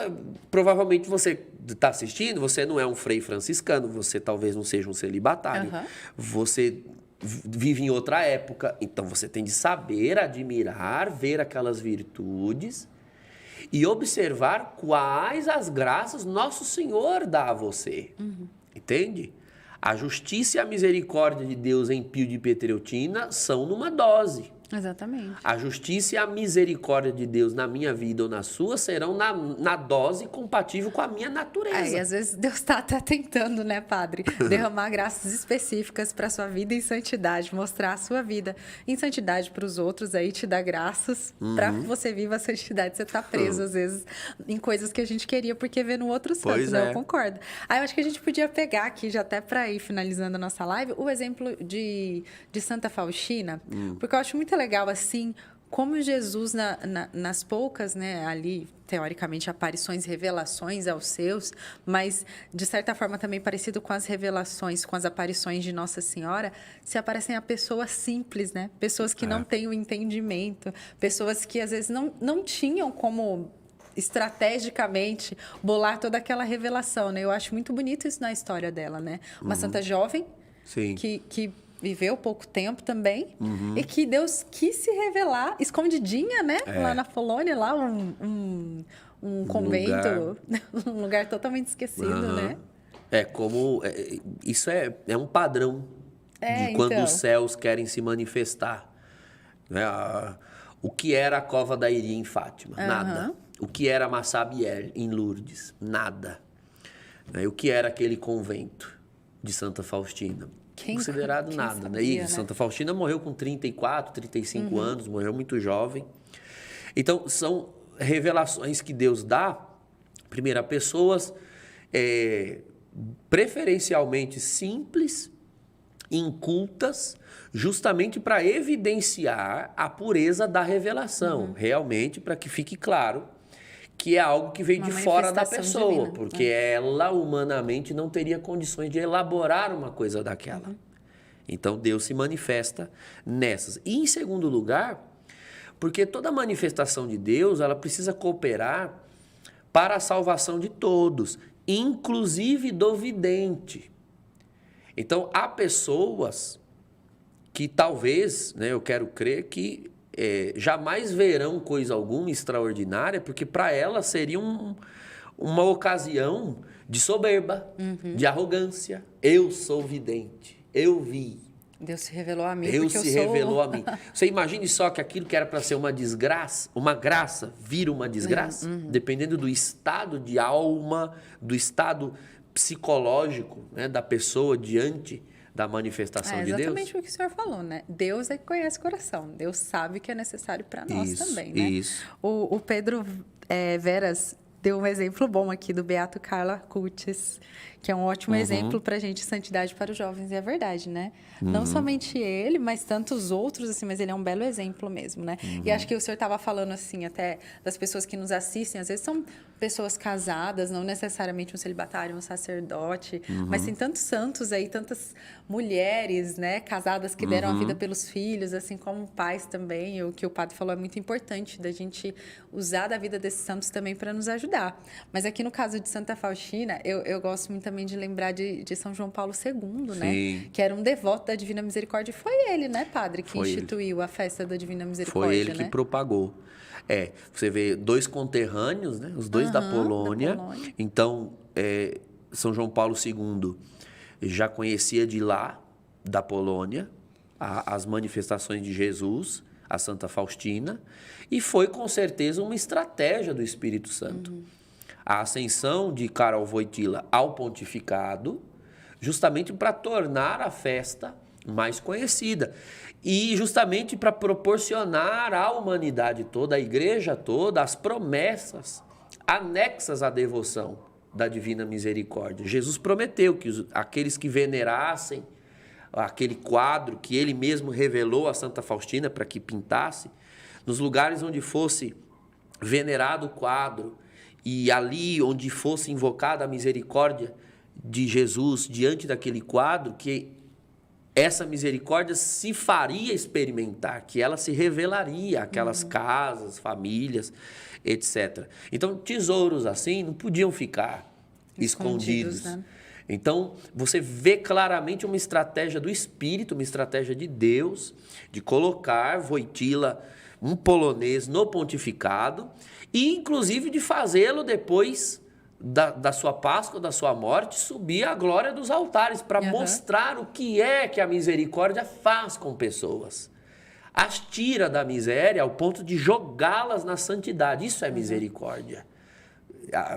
provavelmente você está assistindo, você não é um frei franciscano, você talvez não seja um celibatário, você vive em outra época, então você tem de saber admirar, ver aquelas virtudes e observar quais as graças nosso Senhor dá a você. Entende? A justiça e a misericórdia de Deus em Pio de Pietreutina são numa dose. Exatamente. A justiça e a misericórdia de Deus na minha vida ou na sua serão na dose compatível com a minha natureza. E às vezes Deus está até tentando, né, Padre? Derramar graças específicas para a sua vida em santidade, mostrar a sua vida em santidade para os outros, aí te dá graças para que você viva a santidade. Você está preso, às vezes, em coisas que a gente queria porque vê no outro santo, né? Eu concordo. Aí eu acho que a gente podia pegar aqui, já até para ir finalizando a nossa live, o exemplo de Santa Faustina, porque eu acho muito legal, assim, como Jesus, nas poucas, né, ali, teoricamente, aparições, revelações aos seus, mas, de certa forma, também parecido com as revelações, com as aparições de Nossa Senhora, se aparecem a pessoas simples, né? Pessoas que não têm o entendimento, pessoas que, às vezes, não tinham como estrategicamente bolar toda aquela revelação, né? Eu acho muito bonito isso na história dela, né? Uma santa jovem, Sim. que viveu pouco tempo também, e que Deus quis se revelar, escondidinha, né? Lá na Polônia, lá um convento, um lugar totalmente esquecido, né? Isso é um padrão de quando os céus querem se manifestar. Né? O que era a cova da Iria em Fátima? Nada. O que era Massabielle em Lourdes? Nada. Né? O que era aquele convento de Santa Faustina? Considerado nada. Sabia, né? Santa Faustina morreu com 34, 35 anos, morreu muito jovem. Então, são revelações que Deus dá, primeiro, a pessoas preferencialmente simples, incultas, justamente para evidenciar a pureza da revelação, realmente, para que fique claro que é algo que veio de fora da pessoa, divina, porque ela humanamente não teria condições de elaborar uma coisa daquela. Então, Deus se manifesta nessas. E, em segundo lugar, porque toda manifestação de Deus, ela precisa cooperar para a salvação de todos, inclusive do vidente. Então, há pessoas que talvez, né, eu quero crer que jamais verão coisa alguma extraordinária, porque para elas seria uma ocasião de soberba, de arrogância. Eu sou vidente, eu vi. Deus se revelou a mim. Deus se revelou a mim. Você imagine só que aquilo que era para ser uma desgraça, uma graça, vira uma desgraça, dependendo do estado de alma, do estado psicológico, né, da pessoa diante da manifestação de Deus. É exatamente o que o senhor falou, né? Deus é que conhece o coração. Deus sabe o que é necessário para nós também, né? Isso. O Pedro Veras deu um exemplo bom aqui do Beato Carla Cutis, que é um ótimo exemplo para a gente, santidade para os jovens, e é verdade, né? Não somente ele, mas tantos outros, assim, mas ele é um belo exemplo mesmo, né? E acho que o senhor estava falando, assim, até das pessoas que nos assistem, às vezes são pessoas casadas, não necessariamente um celibatário, um sacerdote, mas tem tantos santos aí, tantas mulheres, né, casadas que deram a vida pelos filhos, assim como pais também. O que o padre falou é muito importante, da gente usar da vida desses santos também para nos ajudar. Mas aqui no caso de Santa Faustina, eu gosto muito também de lembrar de São João Paulo II, né? Sim. Que era um devoto da Divina Misericórdia. Foi ele, né, padre, que instituiu a festa da Divina Misericórdia, Foi ele né? que propagou. Você vê dois conterrâneos, né? Os dois da Polônia. Então, São João Paulo II já conhecia de lá, da Polônia, as manifestações de Jesus, a Santa Faustina, e foi com certeza uma estratégia do Espírito Santo. A ascensão de Karol Wojtyła ao pontificado, justamente para tornar a festa mais conhecida e justamente para proporcionar à humanidade toda, à igreja toda, as promessas anexas à devoção da Divina Misericórdia. Jesus prometeu que aqueles que venerassem aquele quadro que ele mesmo revelou a Santa Faustina para que pintasse, nos lugares onde fosse venerado o quadro e ali onde fosse invocada a misericórdia de Jesus diante daquele quadro, que essa misericórdia se faria experimentar, que ela se revelaria àquelas casas, famílias, etc. Então, tesouros assim não podiam ficar escondidos. Né? Então, você vê claramente uma estratégia do Espírito, uma estratégia de Deus, de colocar Wojtyła, um polonês, no pontificado, e inclusive de fazê-lo depois da sua Páscoa, da sua morte, subir à glória dos altares, para mostrar o que é que a misericórdia faz com pessoas. As tira da miséria ao ponto de jogá-las na santidade. Isso é misericórdia.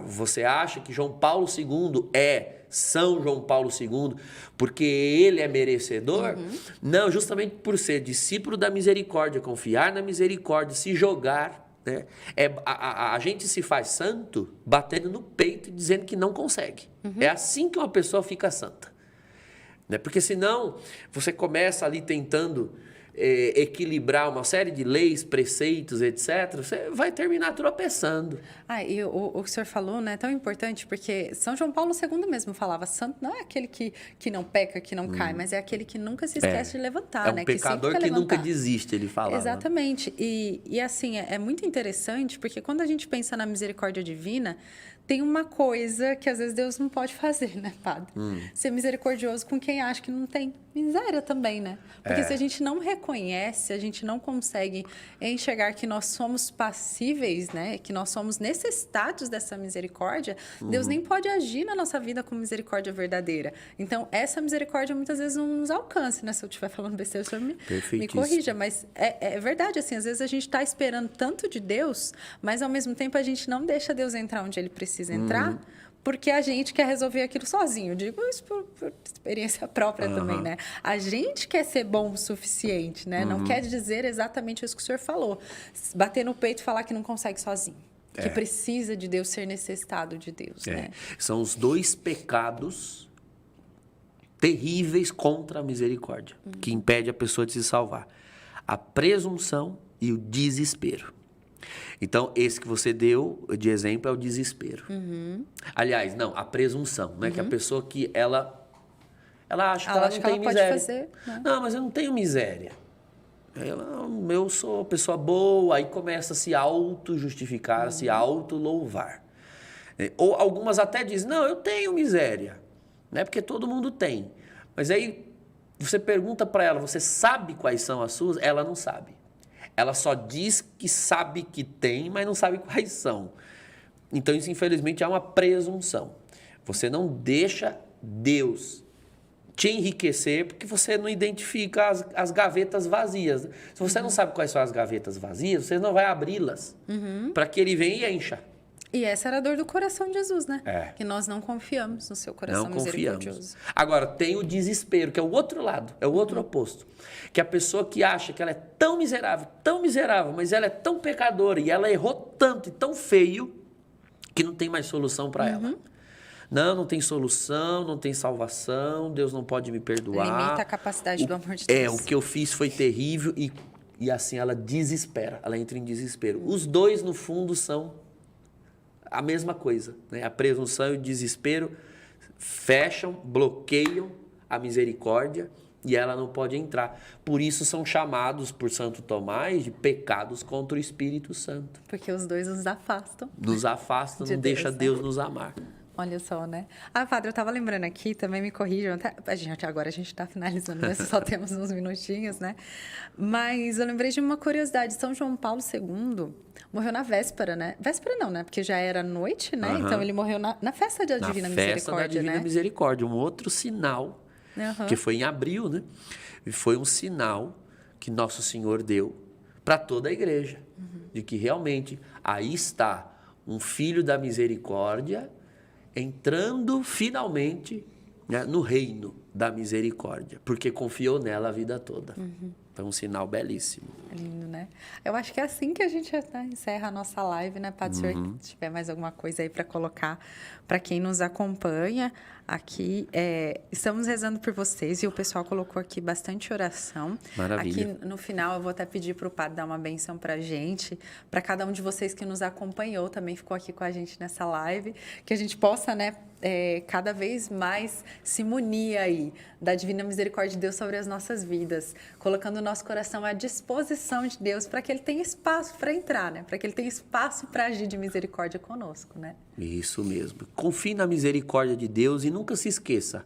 Você acha que João Paulo II é São João Paulo II porque ele é merecedor? Não, justamente por ser discípulo da misericórdia, confiar na misericórdia, se jogar. Né? A gente se faz santo batendo no peito e dizendo que não consegue. É assim que uma pessoa fica santa. Né? Porque senão você começa ali tentando equilibrar uma série de leis, preceitos, etc., você vai terminar tropeçando. E o que o senhor falou, né, é tão importante, porque São João Paulo II mesmo falava, santo não é aquele que não peca, que não cai, mas é aquele que nunca se esquece de levantar, é um né? pecador que nunca desiste, ele falava. Exatamente. E assim, é muito interessante, porque quando a gente pensa na misericórdia divina, tem uma coisa que às vezes Deus não pode fazer, né, padre? Ser misericordioso com quem acha que não tem miséria também, né? Porque se a gente não reconhece, a gente não consegue enxergar que nós somos passíveis, né? Que nós somos necessitados dessa misericórdia, Deus nem pode agir na nossa vida com misericórdia verdadeira. Então, essa misericórdia muitas vezes não nos alcança, né? Se eu estiver falando besteira, o senhor me corrija. Mas é verdade, assim, às vezes a gente está esperando tanto de Deus, mas ao mesmo tempo a gente não deixa Deus entrar onde Ele precisa entrar, porque a gente quer resolver aquilo sozinho. Digo isso por experiência própria também, né? A gente quer ser bom o suficiente, né? Não quer dizer exatamente isso que o senhor falou. Bater no peito e falar que não consegue sozinho. Que precisa de Deus, ser necessitado de Deus, né? São os dois pecados terríveis contra a misericórdia, que impede a pessoa de se salvar. A presunção e o desespero. Então, esse que você deu de exemplo é o desespero. Aliás, não, a presunção, né? Que a pessoa que ela acha que ela não tem miséria. Pode fazer, né? Não, mas eu não tenho miséria. Eu sou pessoa boa, aí começa a se auto-justificar, a se auto-louvar. Ou algumas até dizem, não, eu tenho miséria, né? Porque todo mundo tem. Mas aí você pergunta para ela, você sabe quais são as suas? Ela não sabe. Ela só diz que sabe que tem, mas não sabe quais são. Então isso, infelizmente, é uma presunção. Você não deixa Deus te enriquecer porque você não identifica as gavetas vazias. Se você não sabe quais são as gavetas vazias, você não vai abri-las para que ele venha e encha. E essa era a dor do coração de Jesus, né? É. Que nós não confiamos no seu coração Não misericordioso. confiamos. Agora, tem o desespero, que é o outro lado, é o outro oposto. Que a pessoa que acha que ela é tão miserável, mas ela é tão pecadora e ela errou tanto e tão feio que não tem mais solução para ela. Não tem solução, não tem salvação, Deus não pode me perdoar. Limita a capacidade do amor de Deus. O que eu fiz foi terrível e assim ela desespera, ela entra em desespero. Os dois, no fundo, são a mesma coisa, né? A presunção e o desespero fecham, bloqueiam a misericórdia e ela não pode entrar. Por isso são chamados por Santo Tomás de pecados contra o Espírito Santo. Porque os dois nos afastam. Nos afastam, De não deixa Deus, né? Deus nos amar. Olha só, né? Ah, padre, eu tava lembrando aqui, também me corrijam, agora a gente tá finalizando, né? Só temos uns minutinhos, né? Mas eu lembrei de uma curiosidade, São João Paulo II morreu na véspera, né? Véspera não, né? Porque já era noite, né? Então ele morreu na festa da Divina Misericórdia, festa da Divina Misericórdia, um outro sinal, que foi em abril, né? E foi um sinal que Nosso Senhor deu para toda a igreja, de que realmente aí está um filho da misericórdia entrando finalmente, né, no reino da misericórdia, porque confiou nela a vida toda. Foi um sinal belíssimo. É lindo, né? Eu acho que é assim que a gente encerra a nossa live, né, Padre? Se tiver mais alguma coisa aí para colocar para quem nos acompanha aqui, estamos rezando por vocês e o pessoal colocou aqui bastante oração. Maravilha. Aqui no final eu vou até pedir para o Padre dar uma benção para a gente, para cada um de vocês que nos acompanhou, também ficou aqui com a gente nessa live, que a gente possa, né, cada vez mais se munir aí da Divina Misericórdia de Deus sobre as nossas vidas, colocando o nosso coração à disposição de Deus para que Ele tenha espaço para entrar, né? Para que Ele tenha espaço para agir de misericórdia conosco, né? Isso mesmo. Confie na misericórdia de Deus e nunca se esqueça,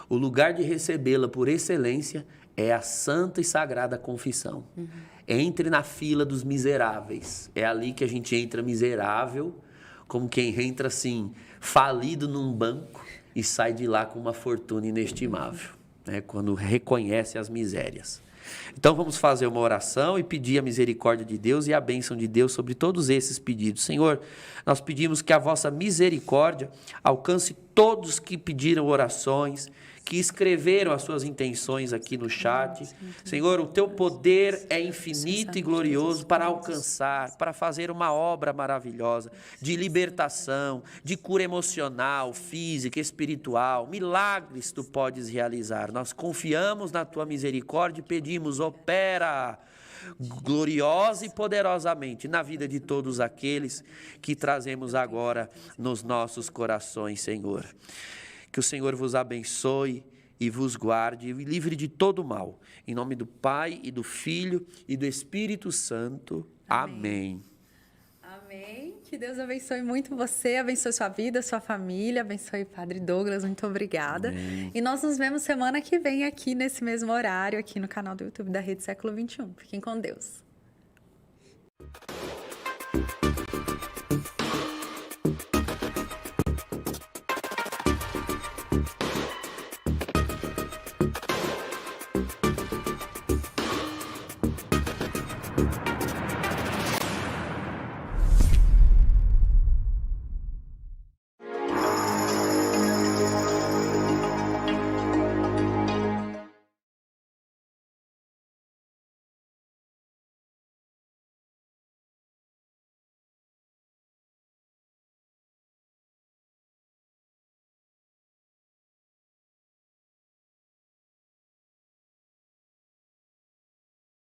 o lugar de recebê-la por excelência é a santa e sagrada confissão. Entre na fila dos miseráveis. É ali que a gente entra miserável, como quem entra assim, falido num banco e sai de lá com uma fortuna inestimável, né? Quando reconhece as misérias. Então vamos fazer uma oração e pedir a misericórdia de Deus e a bênção de Deus sobre todos esses pedidos. Senhor, nós pedimos que a vossa misericórdia alcance todos que pediram orações, que escreveram as suas intenções aqui no chat. Senhor, o teu poder é infinito e glorioso para alcançar, para fazer uma obra maravilhosa de libertação, de cura emocional, física, espiritual. Milagres tu podes realizar. Nós confiamos na tua misericórdia e pedimos, opera gloriosa e poderosamente na vida de todos aqueles que trazemos agora nos nossos corações, Senhor. Que o Senhor vos abençoe e vos guarde e livre de todo mal. Em nome do Pai e do Filho e do Espírito Santo. Amém. Amém. Que Deus abençoe muito você, abençoe sua vida, sua família, abençoe Padre Douglas, muito obrigada. Amém. E nós nos vemos semana que vem aqui nesse mesmo horário, aqui no canal do YouTube da Rede Século XXI. Fiquem com Deus.